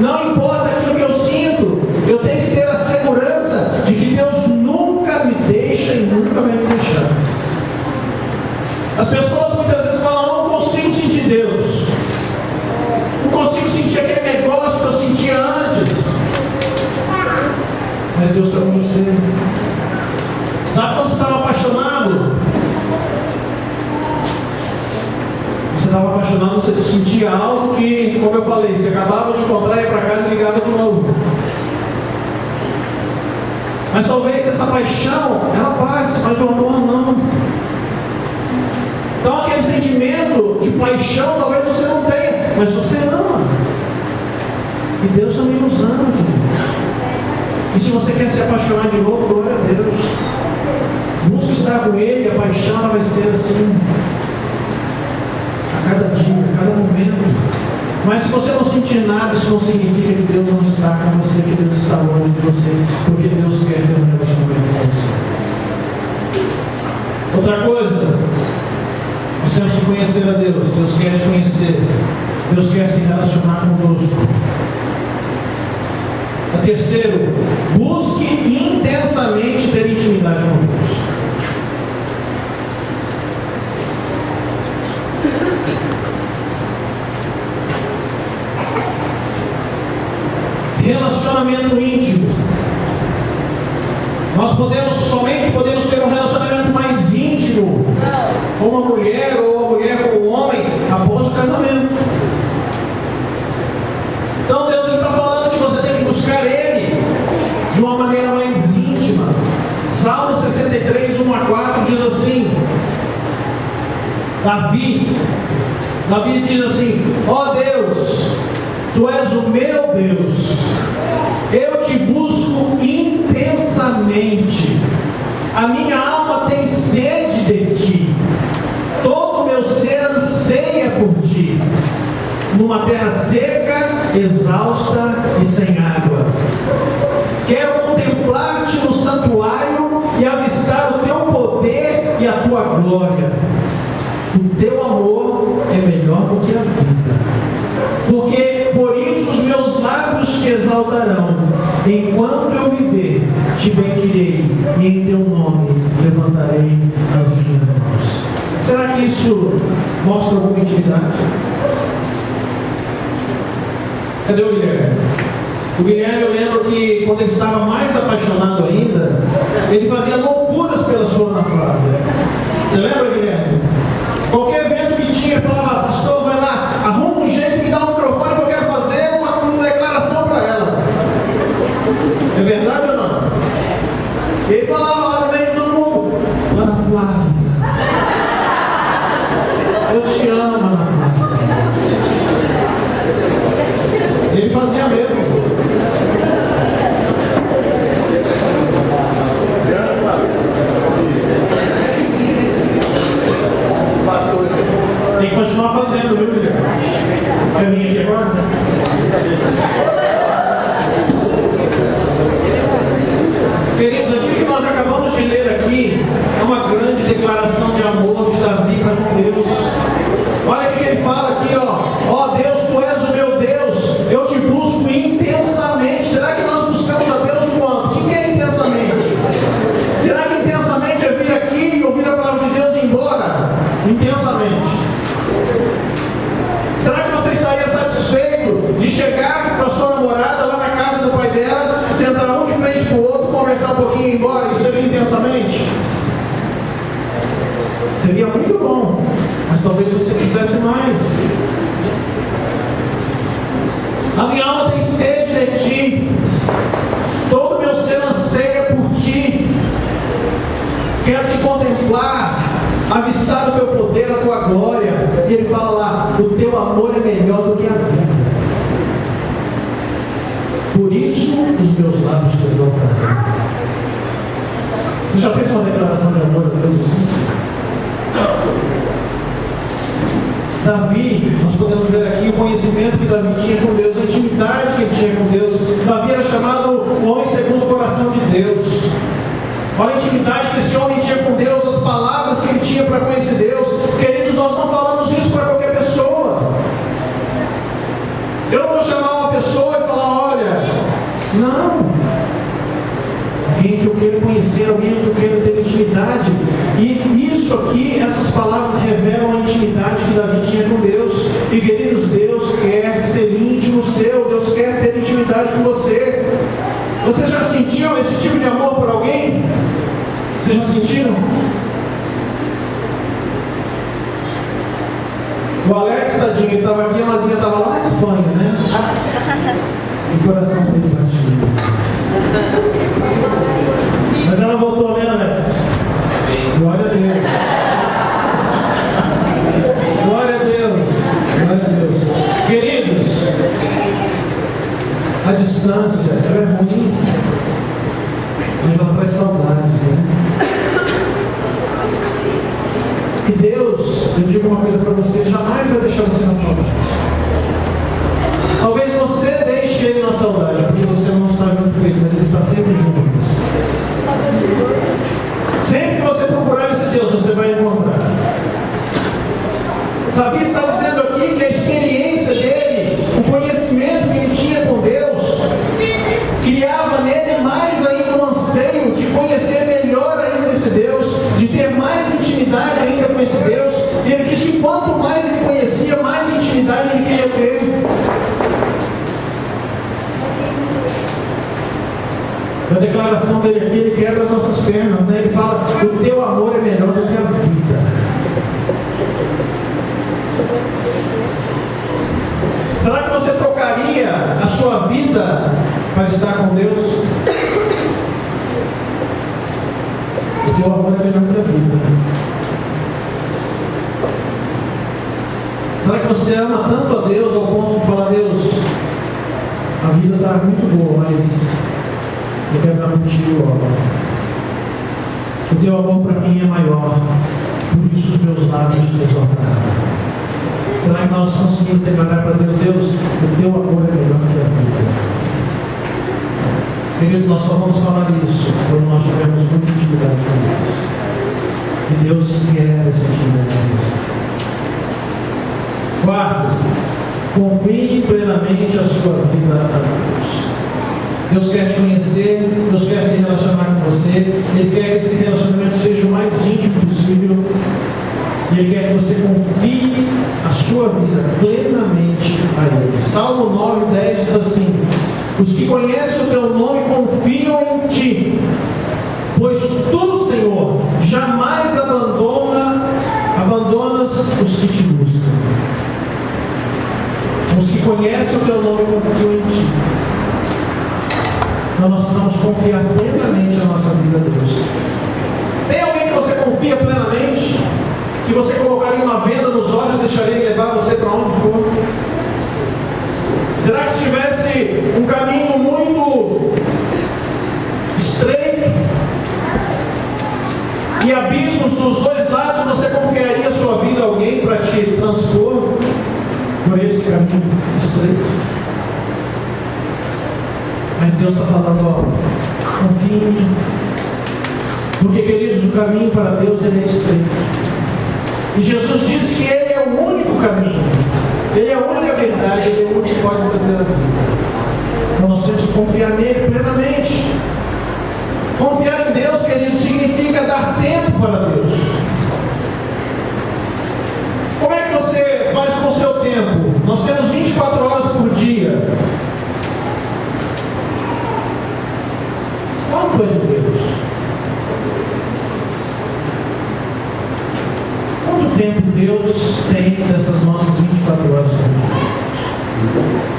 Não importa aquilo que eu sinto, eu tenho que ter a segurança de que Deus nunca me deixa e nunca vai me deixar. As pessoas muitas vezes falam, não consigo sentir Deus, não consigo sentir aquele negócio que eu sentia antes. Mas Deus está com você. Sabe quando você estava apaixonado? Você estava apaixonado, você sentia algo que, como eu falei, você acabava de encontrar, ia para casa e ligava de novo. Mas talvez essa paixão, ela passe, mas o amor não. Então aquele sentimento de paixão, talvez você não tenha, mas você ama. E Deus também nos ama, querido. E se você quer se apaixonar de novo, glória a Deus. Busque estar com Ele, a paixão ela vai ser assim, a cada dia, a cada momento. Mas se você não sentir nada, isso não significa que Deus não está com você, que Deus está longe de você, porque Deus quer ter um relacionamento com você. Outra coisa, nós temos que conhecer a Deus. Deus quer te conhecer. Deus quer se relacionar conosco. A terceiro, busque intensamente ter intimidade com Deus. Relacionamento íntimo. Nós somente podemos ter um relacionamento mais íntimo com uma mulher ou uma mulher com um homem após o casamento. Então Deus está falando que você tem que buscar Ele de uma maneira mais íntima. Salmo 63, 1 a 4 diz assim: Davi diz assim: ó Deus, Tu és o meu Deus, eu te busco intensamente, a minha alma tem sede de Ti, todo o meu ser anseia por Ti, numa terra seca, exausta e sem água. Quero contemplar-te no santuário e avistar o Teu poder e a Tua glória. O Teu amor é melhor do que a vida, porque por isso os meus lábios te exaltarão. Enquanto eu viver, te bendirei, e em Teu nome levantarei as minhas mãos. Será que isso mostra alguma intimidade? Cadê o Guilherme? O Guilherme, eu lembro que quando ele estava mais apaixonado ainda, ele fazia loucuras pela sua Ana Flávia. Você lembra, Guilherme? Qualquer evento que tinha, ele falava: pastor, vai lá, arruma um jeito, me dá um microfone que eu quero fazer uma declaração para ela. É verdade ou não? Ele falava lá no meio de todo mundo: Ana Flávia, eu te amo, Ana Flávia. Ele fazia mesmo. Tem que continuar fazendo, viu, filho? Quer vir aqui agora? Queridos, aquilo que nós acabamos de ler aqui é uma grande declaração de amor de Davi para com Deus. Olha o que ele fala aqui, ó Deus, tu és o meu Deus, eu te busco intensamente. Será que nós buscamos a Deus quanto? O que é intensamente? Será que intensamente é vir aqui e ouvir a palavra de Deus e ir embora? Intensamente. Será que você estaria satisfeito de chegar para sua namorada lá na casa do pai dela, sentar um de frente para o outro, conversar um pouquinho e ir embora? Isso seria intensamente? Seria muito bom, mas talvez você quisesse mais. A minha alma tem sede de ti, todo o meu ser anseia por ti. Quero te contemplar, avistar o teu poder, a tua glória. E ele fala lá: o teu amor é melhor do que a vida. Por isso os meus lábios te exaltarão. Você já fez uma declaração de amor a Deus assim? Davi, nós podemos ver aqui o conhecimento que Davi tinha com Deus, a intimidade que ele tinha com Deus. Davi era chamado o homem segundo o coração de Deus. Olha a intimidade que esse homem tinha com Deus, as palavras que ele tinha para conhecer Deus. Queridos, nós não falamos isso para qualquer pessoa. Eu não vou chamar uma pessoa e falar: olha, não. Alguém que eu quero conhecer, alguém que eu quero ter intimidade. E isso aqui, essas palavras revelam a intimidade que Davi tinha com Deus. E queridos, Deus quer ser íntimo seu, Deus quer ter intimidade com você. Você já sentiu esse tipo de amor por alguém? Vocês já sentiram? O Alex, tadinho, ele estava aqui, a Lazinha estava lá na Espanha, né? O coração dele batia. Mas ela voltou, né, Alex? Glória a Deus. Glória a Deus. Glória a Deus. Queridos, a distância, ela é ruim, mas ela traz saudade, né? E Deus, eu digo uma coisa para você, jamais vai deixar você na saudade. Talvez você deixe Ele na saudade, porque você não está junto com Ele, mas Ele está sempre junto com você. Sempre que você procurar esse Deus, você vai encontrar. Davi está dizendo aqui que a experiência dele, o conhecimento que ele tinha com Deus, criava nele mais ainda um anseio de conhecer melhor ainda esse Deus, de ter mais intimidade ainda com esse Deus. E ele diz que quanto mais ele conhecia, mais intimidade ele queria ter. Na declaração dele aqui, ele quebra as nossas pernas, né? Ele fala: o teu amor é melhor do que a vida. Será que você trocaria a sua vida para estar com Deus? O teu amor é melhor que a vida. Será que você ama tanto a Deus ao ponto de falar: Deus, a vida está muito boa, mas eu quero estar contigo, ó. O teu amor para mim é maior, por isso os meus lábios te exaltaram. Será que nós conseguimos declarar para Deus: Deus, o teu amor é melhor que a vida? Queridos, nós só vamos falar isso quando nós tivermos muita intimidade com Deus. E Deus quer essa intimidade com Deus. Quarto, confie plenamente a sua vida a Deus. Deus quer te conhecer, Deus quer se relacionar com você, Ele quer que esse relacionamento seja o mais íntimo possível, e Ele quer que você confie a sua vida plenamente a Ele. Salmo 9:10 diz assim: os que conhecem o teu nome confiam em ti, pois tu, Senhor, jamais abandonas os que te buscam. Os que conhecem o teu nome confiam em ti. Então nós precisamos confiar plenamente na nossa vida a Deus. Tem alguém que você confia plenamente? Que você colocaria uma venda nos olhos e deixaria ele levar você para onde for? Será que se tivesse parece um caminho muito estreito e abismos dos dois lados, você confiaria a sua vida a alguém para te transpor por esse caminho estreito? Mas Deus está falando, ó, confie em mim. Porque, queridos, o caminho para Deus ele é estreito. E Jesus disse que Ele é o único caminho. Ele é a única verdade, Ele é o único que pode fazer a vida. Então nós temos que confiar nele plenamente. Confiar em Deus, querido, significa dar tempo para Deus. Como é que você faz com o seu tempo? Nós temos 24 horas por dia. Quanto é de Deus? Quanto tempo Deus tem dessas nossas 24 horas por dia?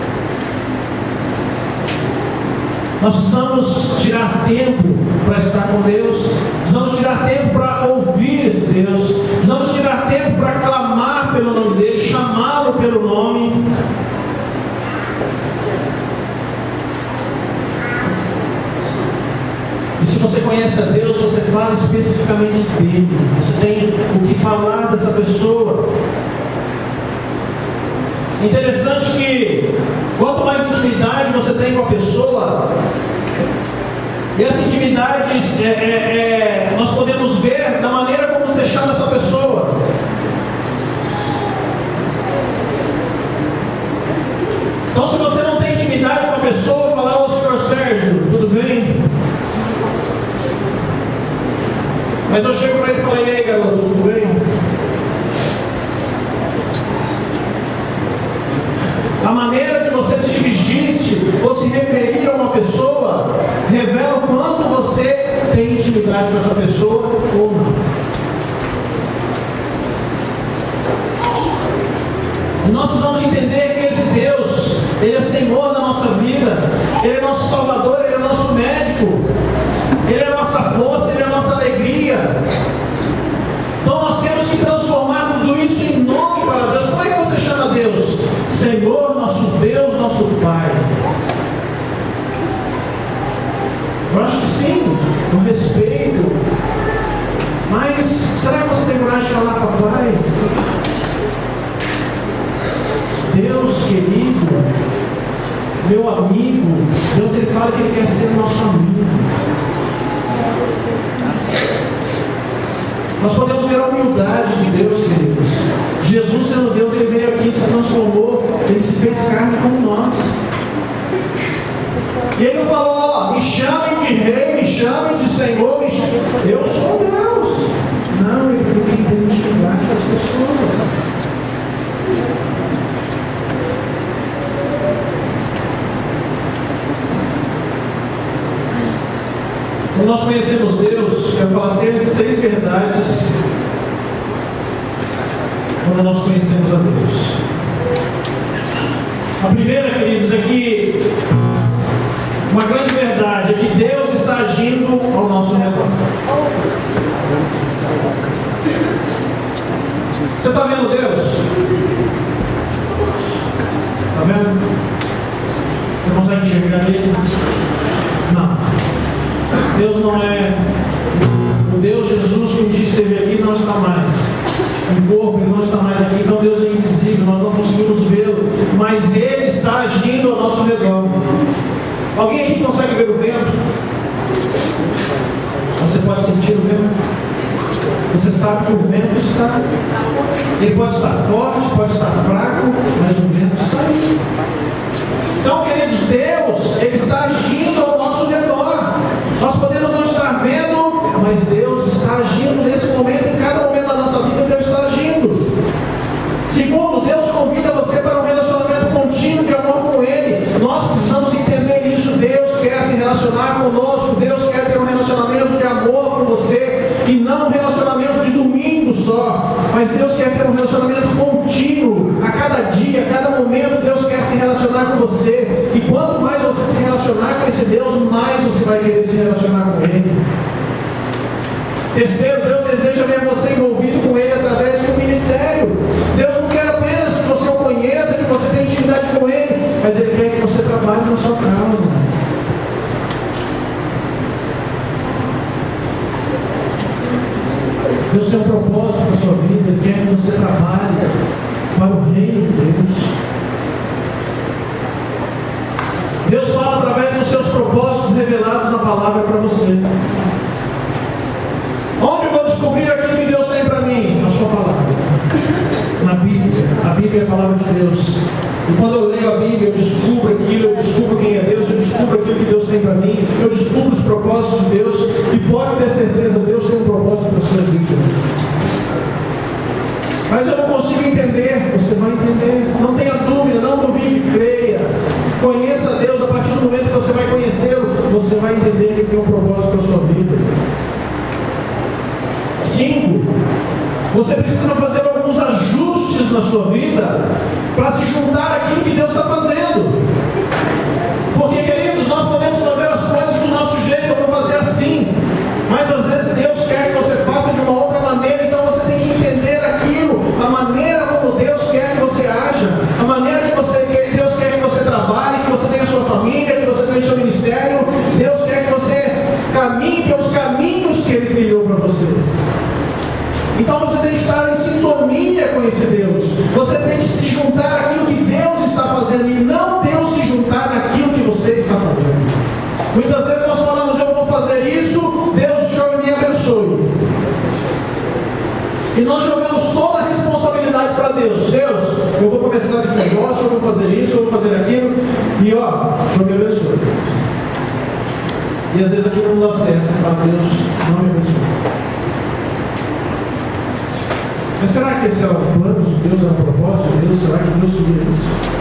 Nós precisamos tirar tempo para estar com Deus, precisamos tirar tempo para ouvir esse Deus, precisamos tirar tempo para clamar pelo nome dele, chamá-lo pelo nome. E se você conhece a Deus, você fala especificamente dele, você tem o que falar dessa pessoa. Interessante que quanto mais intimidade você tem com a pessoa, e essa intimidade nós podemos ver da maneira como você chama essa pessoa. Então, se você não tem intimidade com a pessoa, falar: ô senhor Sérgio, tudo bem? Mas eu chego para ele e falo: e aí garoto, tudo bem? A maneira que você se dirigisse ou se referir a uma pessoa revela o quanto você tem intimidade com essa pessoa ou não. E nós precisamos entender que esse Deus, Ele é Senhor da nossa vida, Ele é nosso Salvador, Ele é nosso médico, Ele é a nossa força, Ele é a nossa alegria. Então nós temos que transformar tudo isso em nome para Deus. Como é que você chama Deus? Senhor, nosso Deus, nosso Pai. Eu acho que sim, o respeito. Mas será que você tem coragem de falar: papai? Deus querido, meu amigo. Deus, Ele fala que Ele quer ser nosso amigo. Nós podemos ver a humildade de Deus, queridos. Jesus, sendo Deus, Ele veio aqui, se transformou, Ele se fez carne como nós. E Ele não falou: ó, me chamem de rei, me chamem de Senhor, eu sou Deus. Não, Ele tem que ter intimidade com as pessoas. Quando nós conhecemos Deus, eu vou falar 6 verdades quando nós conhecemos a Deus. A primeira, queridos, é que uma grande verdade é que Deus está agindo ao nosso redor. Você está vendo Deus? Está vendo? Você consegue enxergar Ele? Não. Deus não é o Deus Jesus que um dia esteve aqui e não está mais. O corpo ele não está mais aqui, então Deus é invisível, nós não conseguimos vê-lo, mas Ele está agindo ao nosso redor. Alguém aqui consegue ver o vento? Você pode sentir o vento? Você sabe que o vento está. Ele pode estar forte, pode estar fraco, mas o vento está aí. Então, queridos, Deus, Ele está agindo ao nosso redor. Nós podemos não estar vendo, mas Deus está agindo nesse momento, em cada momento da nossa vida, Deus está agindo. Segundo, Deus convida você para um relacionamento contínuo de amor com Ele. Nós precisamos entender isso. Deus quer se relacionar conosco, Deus quer ter um relacionamento de amor com você, e não um relacionamento de domingo só, mas Deus quer ter um relacionamento contínuo, a cada dia, a cada momento, Deus quer se relacionar com você, e quanto mais você se relacionar com esse Deus, mais você vai querer se relacionar com Ele. Terceiro, Deus deseja ver você envolvido com Ele através de um ministério. Deus não quer apenas que você o conheça, que você tenha intimidade com Ele, mas Ele quer que você trabalhe no Deus fala através dos seus propósitos revelados na palavra para você. Onde eu vou descobrir aquilo que Deus tem para mim? Na sua palavra. Na Bíblia. A Bíblia é a palavra de Deus. E quando eu leio a Bíblia, eu descubro aquilo, eu descubro quem é Deus, eu descubro aquilo que Deus tem para mim, eu descubro os propósitos de Deus, e pode ter certeza, Deus tem um propósito para a sua vida. Mas eu não consigo entender. Você vai entender. Não tenha dúvida, não duvide, creia. Conheça Deus. A partir do momento que você vai conhecê-lo, você vai entender que ele tem um propósito para a sua vida. 5. Você precisa fazer alguns ajustes na sua vida para se juntar àquilo que Deus está fazendo. Porque, queridos, nós podemos fazer as coisas do nosso jeito. Eu vou fazer assim. Mas às vezes Deus quer que você faça de uma outra maneira. Então você tem que entender aquilo, a maneira como Deus quer que você haja, a maneira que Deus quer que você trabalhe, que você tenha a sua família, que você tenha o seu ministério. Deus quer que você caminhe pelos caminhos que Ele criou para você. Então você tem que estar em sintonia com esse Deus. Você tem que se juntar àquilo que Deus está fazendo e não Deus se juntar naquilo que você está fazendo. Muitas vezes nós falamos, eu vou fazer isso, Deus me abençoe. E nós jogamos toda a responsabilidade para Deus. Deus, eu vou começar esse negócio, eu vou fazer isso, eu vou fazer aquilo, e ó, Deus me abençoe. E às vezes aquilo não dá certo. Fala, Deus, não me abençoe. Mas será que esse é o plano de Deus, é o propósito de Deus? Será que Deus queria isso?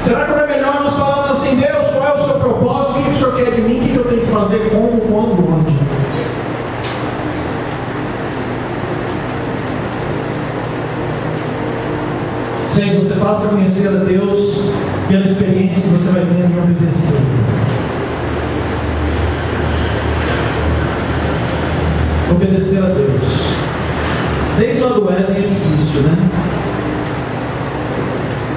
Será que não é melhor nós falarmos assim, Deus, qual é o seu propósito? O que o Senhor quer de mim? O que eu tenho que fazer? Como, quando, onde? Seis, você passa a conhecer a Deus pela experiência que você vai tendo em obedecer. Obedecer a Deus. Desde lá do Éden é difícil, né?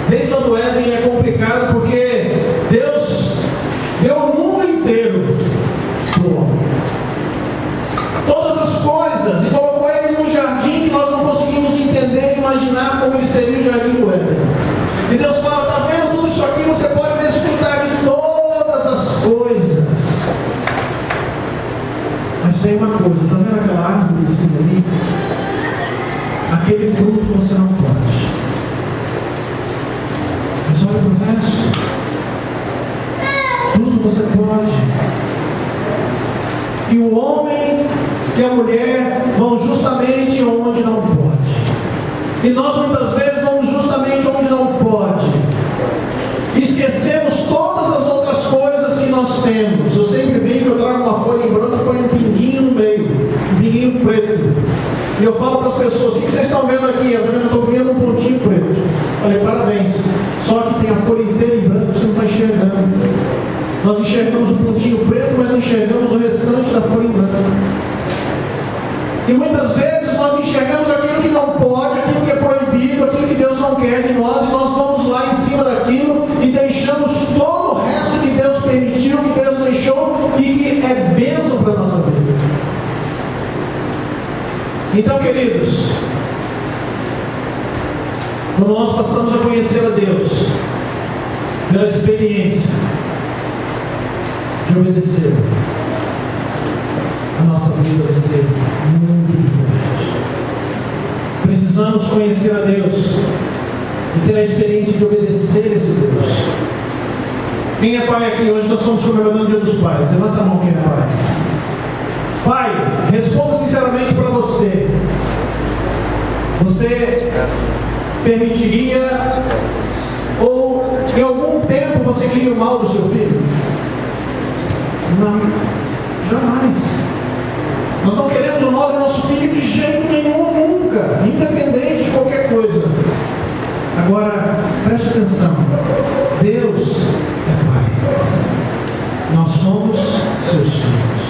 Desde lá do Éden é complicado porque Deus deu o mundo inteiro para o homem. Todas as coisas, e colocou ele num jardim que nós não conseguimos entender e imaginar como ele seria o jardim do Éden. E Deus fala, está vendo tudo isso aqui? Você pode desfrutar de todas as coisas. Mas tem uma coisa, está vendo aquela árvore ali? Aquele fruto você não pode. Mas olha para o resto. Tudo você pode. E o homem e a mulher vão justamente onde não pode. E nós muitas vezes vamos justamente onde não pode. Esquecemos todas as outras coisas que nós temos. Eu sempre brinco, eu trago uma folha em branco e ponho um pinguinho no meio, um pinguinho preto. E eu falo para as pessoas, o que vocês estão vendo aqui? Eu estou vendo um pontinho preto. Falei, parabéns. Só que tem a folha inteira em branco, você não está enxergando. Nós enxergamos o pontinho preto, mas não enxergamos o restante da folha em branco. E muitas vezes nós enxergamos aquilo que não pode, aquilo que é proibido, aquilo que Deus não quer de nós, e nós vamos lá em cima daquilo e deixamos todo o resto que Deus permitiu, que Deus deixou e que é bênção para a nossa vida. Então, queridos, quando nós passamos a conhecer a Deus pela experiência de obedecer, a nossa vida vai ser muito diferente. Precisamos conhecer a Deus e ter a experiência de obedecer esse Deus. Quem é pai aqui? Hoje nós estamos comemorando o Dia dos Pais. Levanta a mão quem é pai. Pai, responda sinceramente para você. Você permitiria ou em algum tempo você queria o mal do seu filho? Não, jamais. Nós não queremos o mal do nosso filho de jeito nenhum, nunca, independente de qualquer coisa. Agora, preste atenção. Deus é Pai. Nós somos seus filhos.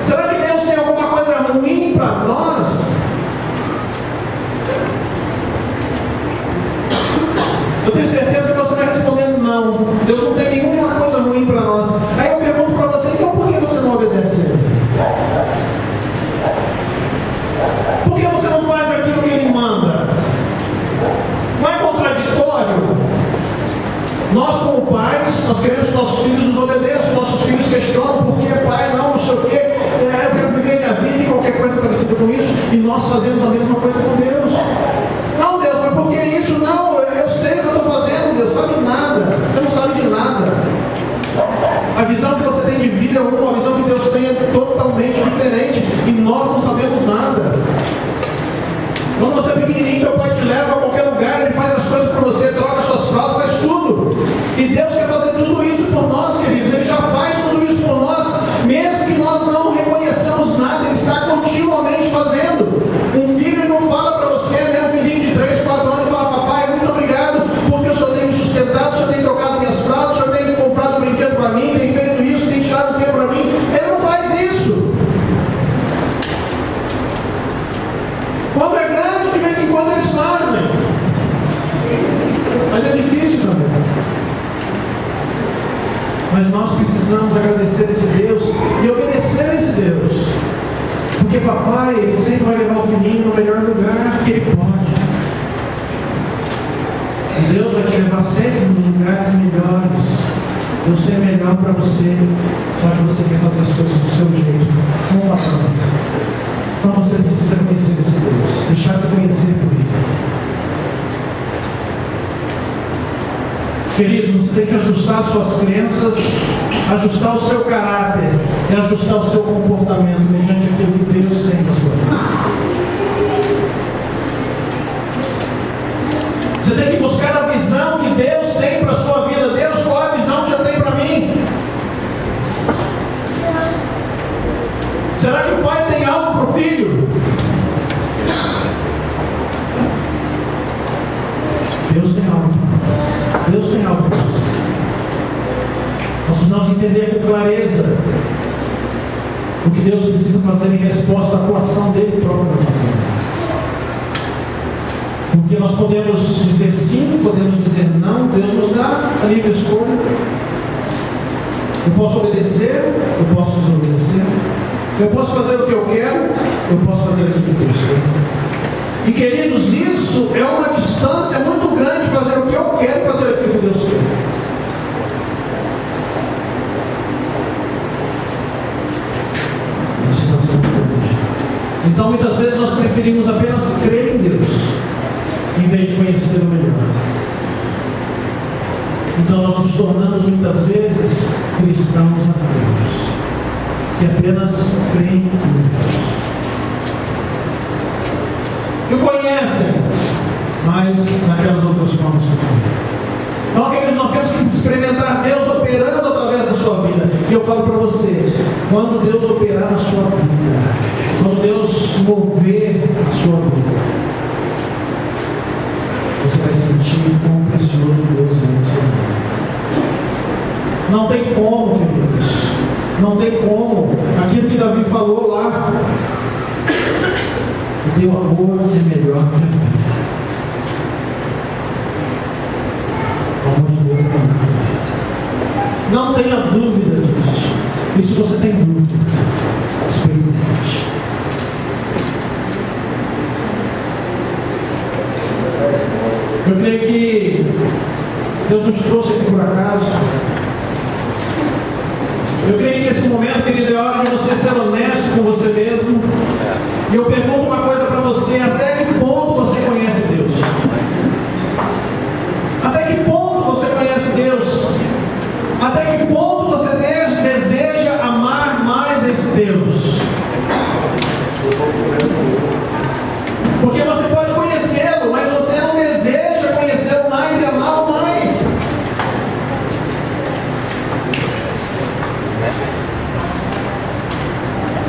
Será que Deus tem alguma coisa ruim para nós? Eu tenho certeza que você vai respondendo não. Deus não tem nenhuma coisa ruim para nós. Aí eu pergunto para você, então por que você não obedece a Ele? Por que você não faz aquilo que Ele manda? Não é contraditório? Nós como pais, nós queremos que nossos nós fazemos a mesma coisa com Deus. Não, Deus, mas por que isso? Não, eu sei o que eu estou fazendo, Deus, sabe de nada. Você não sabe de nada. A visão que você tem de vida é uma, a visão que Deus tem é totalmente diferente. E nós não sabemos nada. Quando você é pequenininho, teu pai te leva a qualquer lugar, ele faz as coisas por você, troca suas fraldas, faz tudo. E Deus quer fazer tudo isso por nós, queridos. Ele já faz tudo isso por nós, mesmo que nós não reconheçamos nada, Ele está continuamente fazendo. Um filho ele não fala para você, né? Um filhinho de 3, 4 anos, e fala: papai, muito obrigado, porque o senhor tem me sustentado, o senhor tem trocado minhas fraldas, o senhor tem comprado brinquedo para mim, tem feito isso, tem tirado o tempo para mim. Ele não faz isso. Quando é grande, de vez em quando eles fazem. Mas é difícil também. Mas nós precisamos agradecer esse Deus e obedecer esse Deus. Porque papai, ele sempre vai levar o filhinho no melhor lugar que ele pode. E Deus vai te levar sempre nos lugares melhores. Deus tem melhor para você, só que você quer fazer as coisas do seu jeito. Não passando. Então você precisa conhecer esse Deus, deixar-se conhecer por Ele. Queridos, você tem que ajustar suas crenças, ajustar o seu caráter e ajustar o seu comportamento mediante aquilo que Deus tem na sua vida. Você tem que buscar a visão que Deus tem para a sua vida. Deus, qual é a visão que você tem para mim? Será que o pai tem algo para o filho? Deus tem algo para nós. Deus tem algo para nós. Nós precisamos entender com clareza o que Deus precisa fazer em resposta à atuação dele próprio na nossa vida. Porque nós podemos dizer sim, podemos dizer não. Deus nos dá a livre escolha. Eu posso obedecer, eu posso desobedecer. Eu posso fazer o que eu quero, eu posso fazer aquilo que Deus quer. E queridos, isso é uma distância muito grande, fazer o que eu quero e fazer aquilo que Deus quer. Uma distância muito grande. Então muitas vezes nós preferimos apenas crer em Deus, em vez de conhecer o melhor. Então nós nos tornamos muitas vezes cristãos ateus, que apenas creem em Deus, que o conhecem, mas naquelas outras formas que não. Então, queridos, nós temos que experimentar Deus operando através da sua vida. E eu falo para você, quando Deus operar na sua vida, quando Deus mover a sua vida, você vai sentir quão precioso Deus é na sua vida. Não tem como, queridos. Não tem como. Aquilo que Davi falou lá, o teu amor é melhor que a vida. O amor de Deus é melhor. Não tenha dúvida disso. E se você tem dúvida, experimente. Eu creio que Deus nos trouxe aqui por acaso. Eu creio que esse momento, querido, é hora de você ser honesto com você mesmo. E eu pergunto uma coisa para você: até que ponto você conhece Deus? Até que ponto você conhece Deus? Até que ponto você deseja amar mais esse Deus? Porque você pode conhecê-lo, mas você não deseja conhecê-lo mais e amá-lo mais.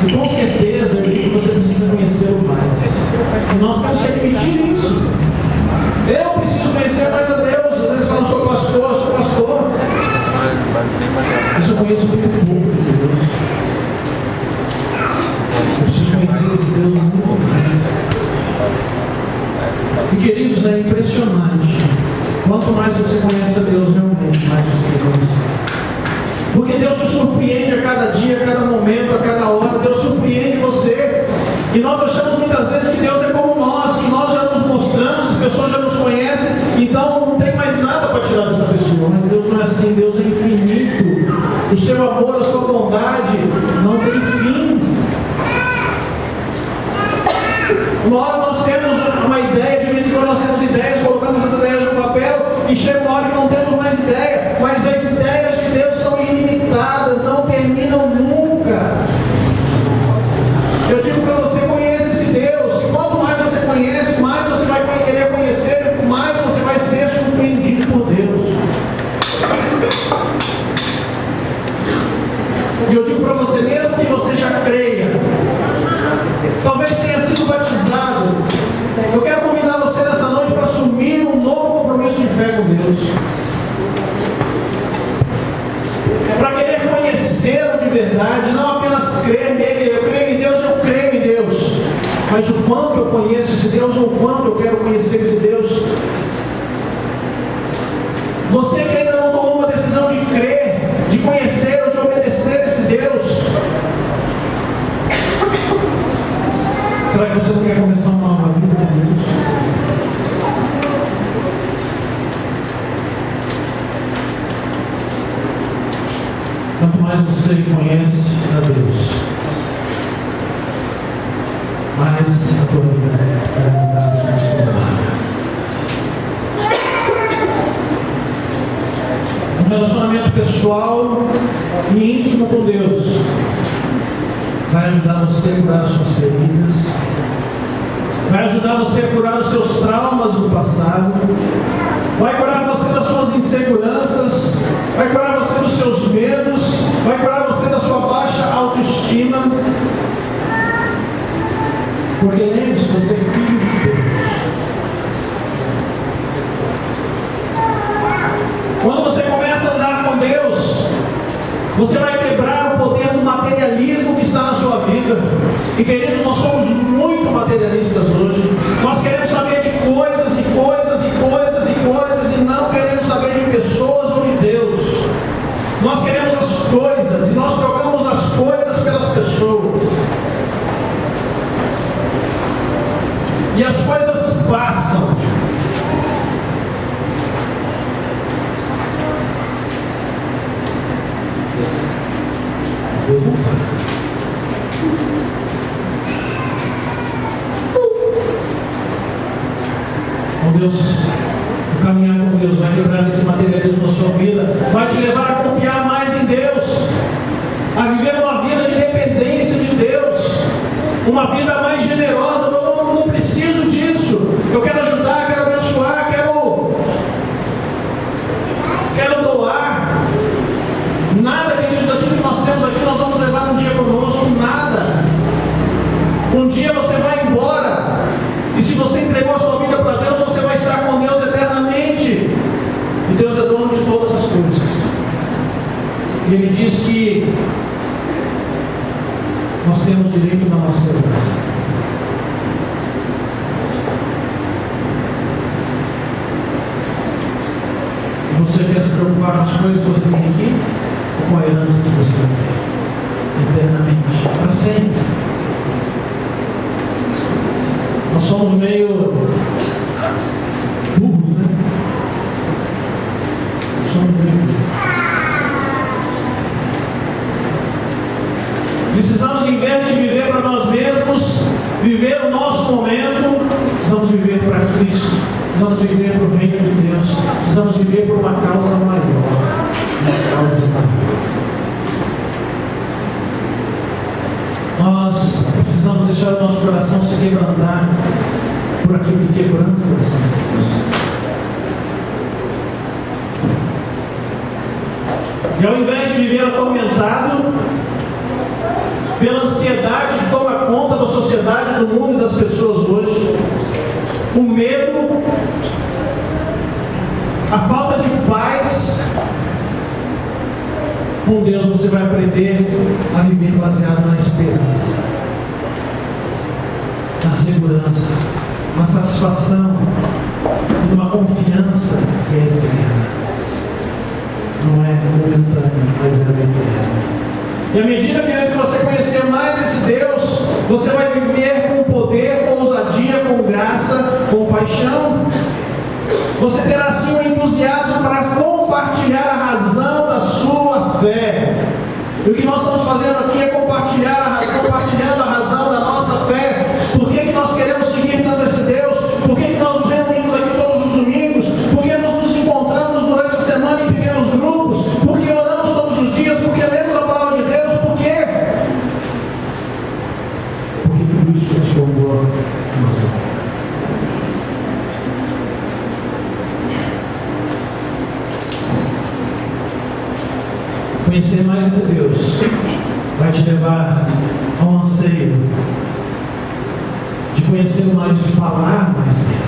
E com certeza eu digo que você precisa conhecê-lo mais. E nós temos que admitir isso. Eu preciso conhecer mais a Deus. Às vezes eu não sou pastor, eu sou pastor. Mas eu conheço muito pouco de Deus. Eu preciso conhecer esse Deus muito mais. E queridos, é impressionante. Quanto mais você conhece a Deus, realmente mais você conhece. Porque Deus te surpreende a cada dia, a cada momento, a cada hora. Deus surpreende você. E nós achamos muitas vezes que Deus é como nós, que nós já nos mostramos, as pessoas já nos conhecem, então não tem mais nada para tirar dessa pessoa. Mas Deus não é assim. Deus é infinito. O seu amor, a sua bondade não tem fim. Uma hora nós temos uma ideia, de vez em quando nós temos ideias, colocamos as ideias no papel e chega uma hora que não temos mais ideia. Mas as ideias de Deus são ilimitadas, não terminam nunca. Eu digo para você, conheça esse Deus. E quanto mais você conhece, mais você vai querer conhecer, e mais você vai ser surpreendido por Deus. E eu digo para você, mesmo que você já creia, talvez tenha sido batizado, eu quero convidar você nessa noite para assumir um novo compromisso de fé com Deus. Para querer conhecê-lo de verdade, não apenas crer nele. Eu creio em Deus, mas o quanto eu conheço esse Deus, ou o quanto eu quero conhecer esse Deus. Você que ainda não tomou uma decisão de crer, de conhecer ou de obedecer esse Deus, será que você não quer começar uma nova vida com Deus? Quanto mais você conhece a Deus, mais a tua vida vai mudar transformada. Um relacionamento pessoal e íntimo com Deus vai ajudar você a curar as suas feridas, vai ajudar você a curar os seus traumas do passado, vai curar você das suas inseguranças, vai curar você dos seus medos, vai curar você da sua baixa autoestima. Porque lembre-se, você é filho de Deus. Quando você começa a andar com Deus, você vai quebrar o poder do materialismo que está na sua vida. E queridos, nós somos muito materialistas hoje. Nós queremos saber de coisas e coisas e coisas e coisas, e não queremos saber de pessoas ou de Deus. Nós queremos as coisas e nós trocamos as coisas pelas pessoas. E as coisas passam. Deus não passa. Com Deus, o caminhar com Deus vai quebrar esse materialismo na sua vida, vai te levar a confiar mais em Deus, a viver uma vida de dependência de Deus, uma vida mais generosa. Eu não preciso disso. Eu quero ajudar, quero abençoar, quero doar. Nada, queridos, daquilo que nós temos aqui nós vamos levar um dia conosco, nada. Um dia você vai embora, e se você entregou a sua vida para Deus, você vai estar com Deus eternamente. E Deus é dono de todas as coisas. E Ele diz que nós temos direito na nossa herança. Você quer se preocupar com as coisas que você tem aqui, ou com a herança que você vai ter eternamente, para sempre? Nós somos meio burros, né? Somos meio burros. Precisamos, em vez de viver para nós mesmos, viver o nosso momento, precisamos viver para Cristo, precisamos viver para o reino de Deus, precisamos viver por uma causa maior. Uma causa maior. Nós precisamos deixar o nosso coração se quebrantar por aquilo que quebranta o coração de Deus. E ao invés de viver atormentado pela ansiedade que toma conta da sociedade, do mundo e das pessoas hoje, o medo, a falta de paz, com Deus você vai aprender a viver baseado na esperança, na segurança, na satisfação e numa confiança que é eterna. Não é momentânea, mas é eterna. E à medida que você conhecer mais esse Deus, você vai viver com poder, com ousadia, com graça, com paixão. Você terá assim um entusiasmo para compartilhar a razão da sua fé. E o que nós estamos fazendo aqui é compartilhando a razão da nossa fé. Por que que nós queremos seguir tanto esse Deus? Por que nós nos reunimos aqui todos os domingos? Por que nós nos encontramos durante a semana em pequenos grupos? Por que oramos todos os dias? Por que lemos a palavra de Deus? Por quê? Porque tudo isso transformou a nossa vida. Conhecer mais esse Deus vai te levar ao anseio de conhecer mais, de falar mais dele.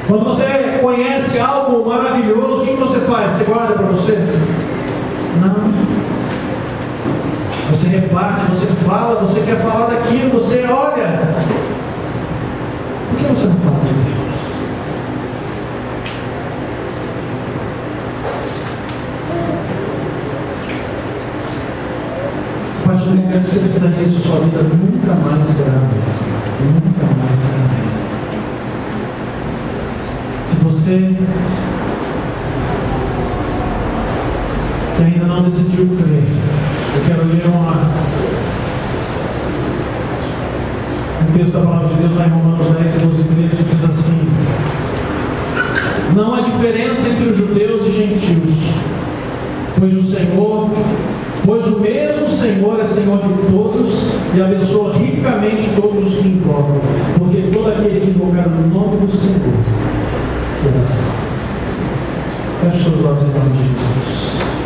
Quando você conhece algo maravilhoso, o que você faz? Você guarda para você? Não. Você reparte, você fala, você quer falar daquilo, você olha. Por que você não fala de Deus? A partir do momento que você fizer isso, sua vida nunca mais será a mesma. Nunca mais será a mesma. Se você que ainda não decidiu crer, eu quero ler um texto da palavra de Deus lá em Romanos 10, 12 e 13, que diz assim: não há diferença entre os judeus e gentios, pois o mesmo Senhor é Senhor de todos e abençoa ricamente todos os que invocam, porque todo aquele que invocar o nome do Senhor será salvo. Feche seus olhos em nome de Jesus.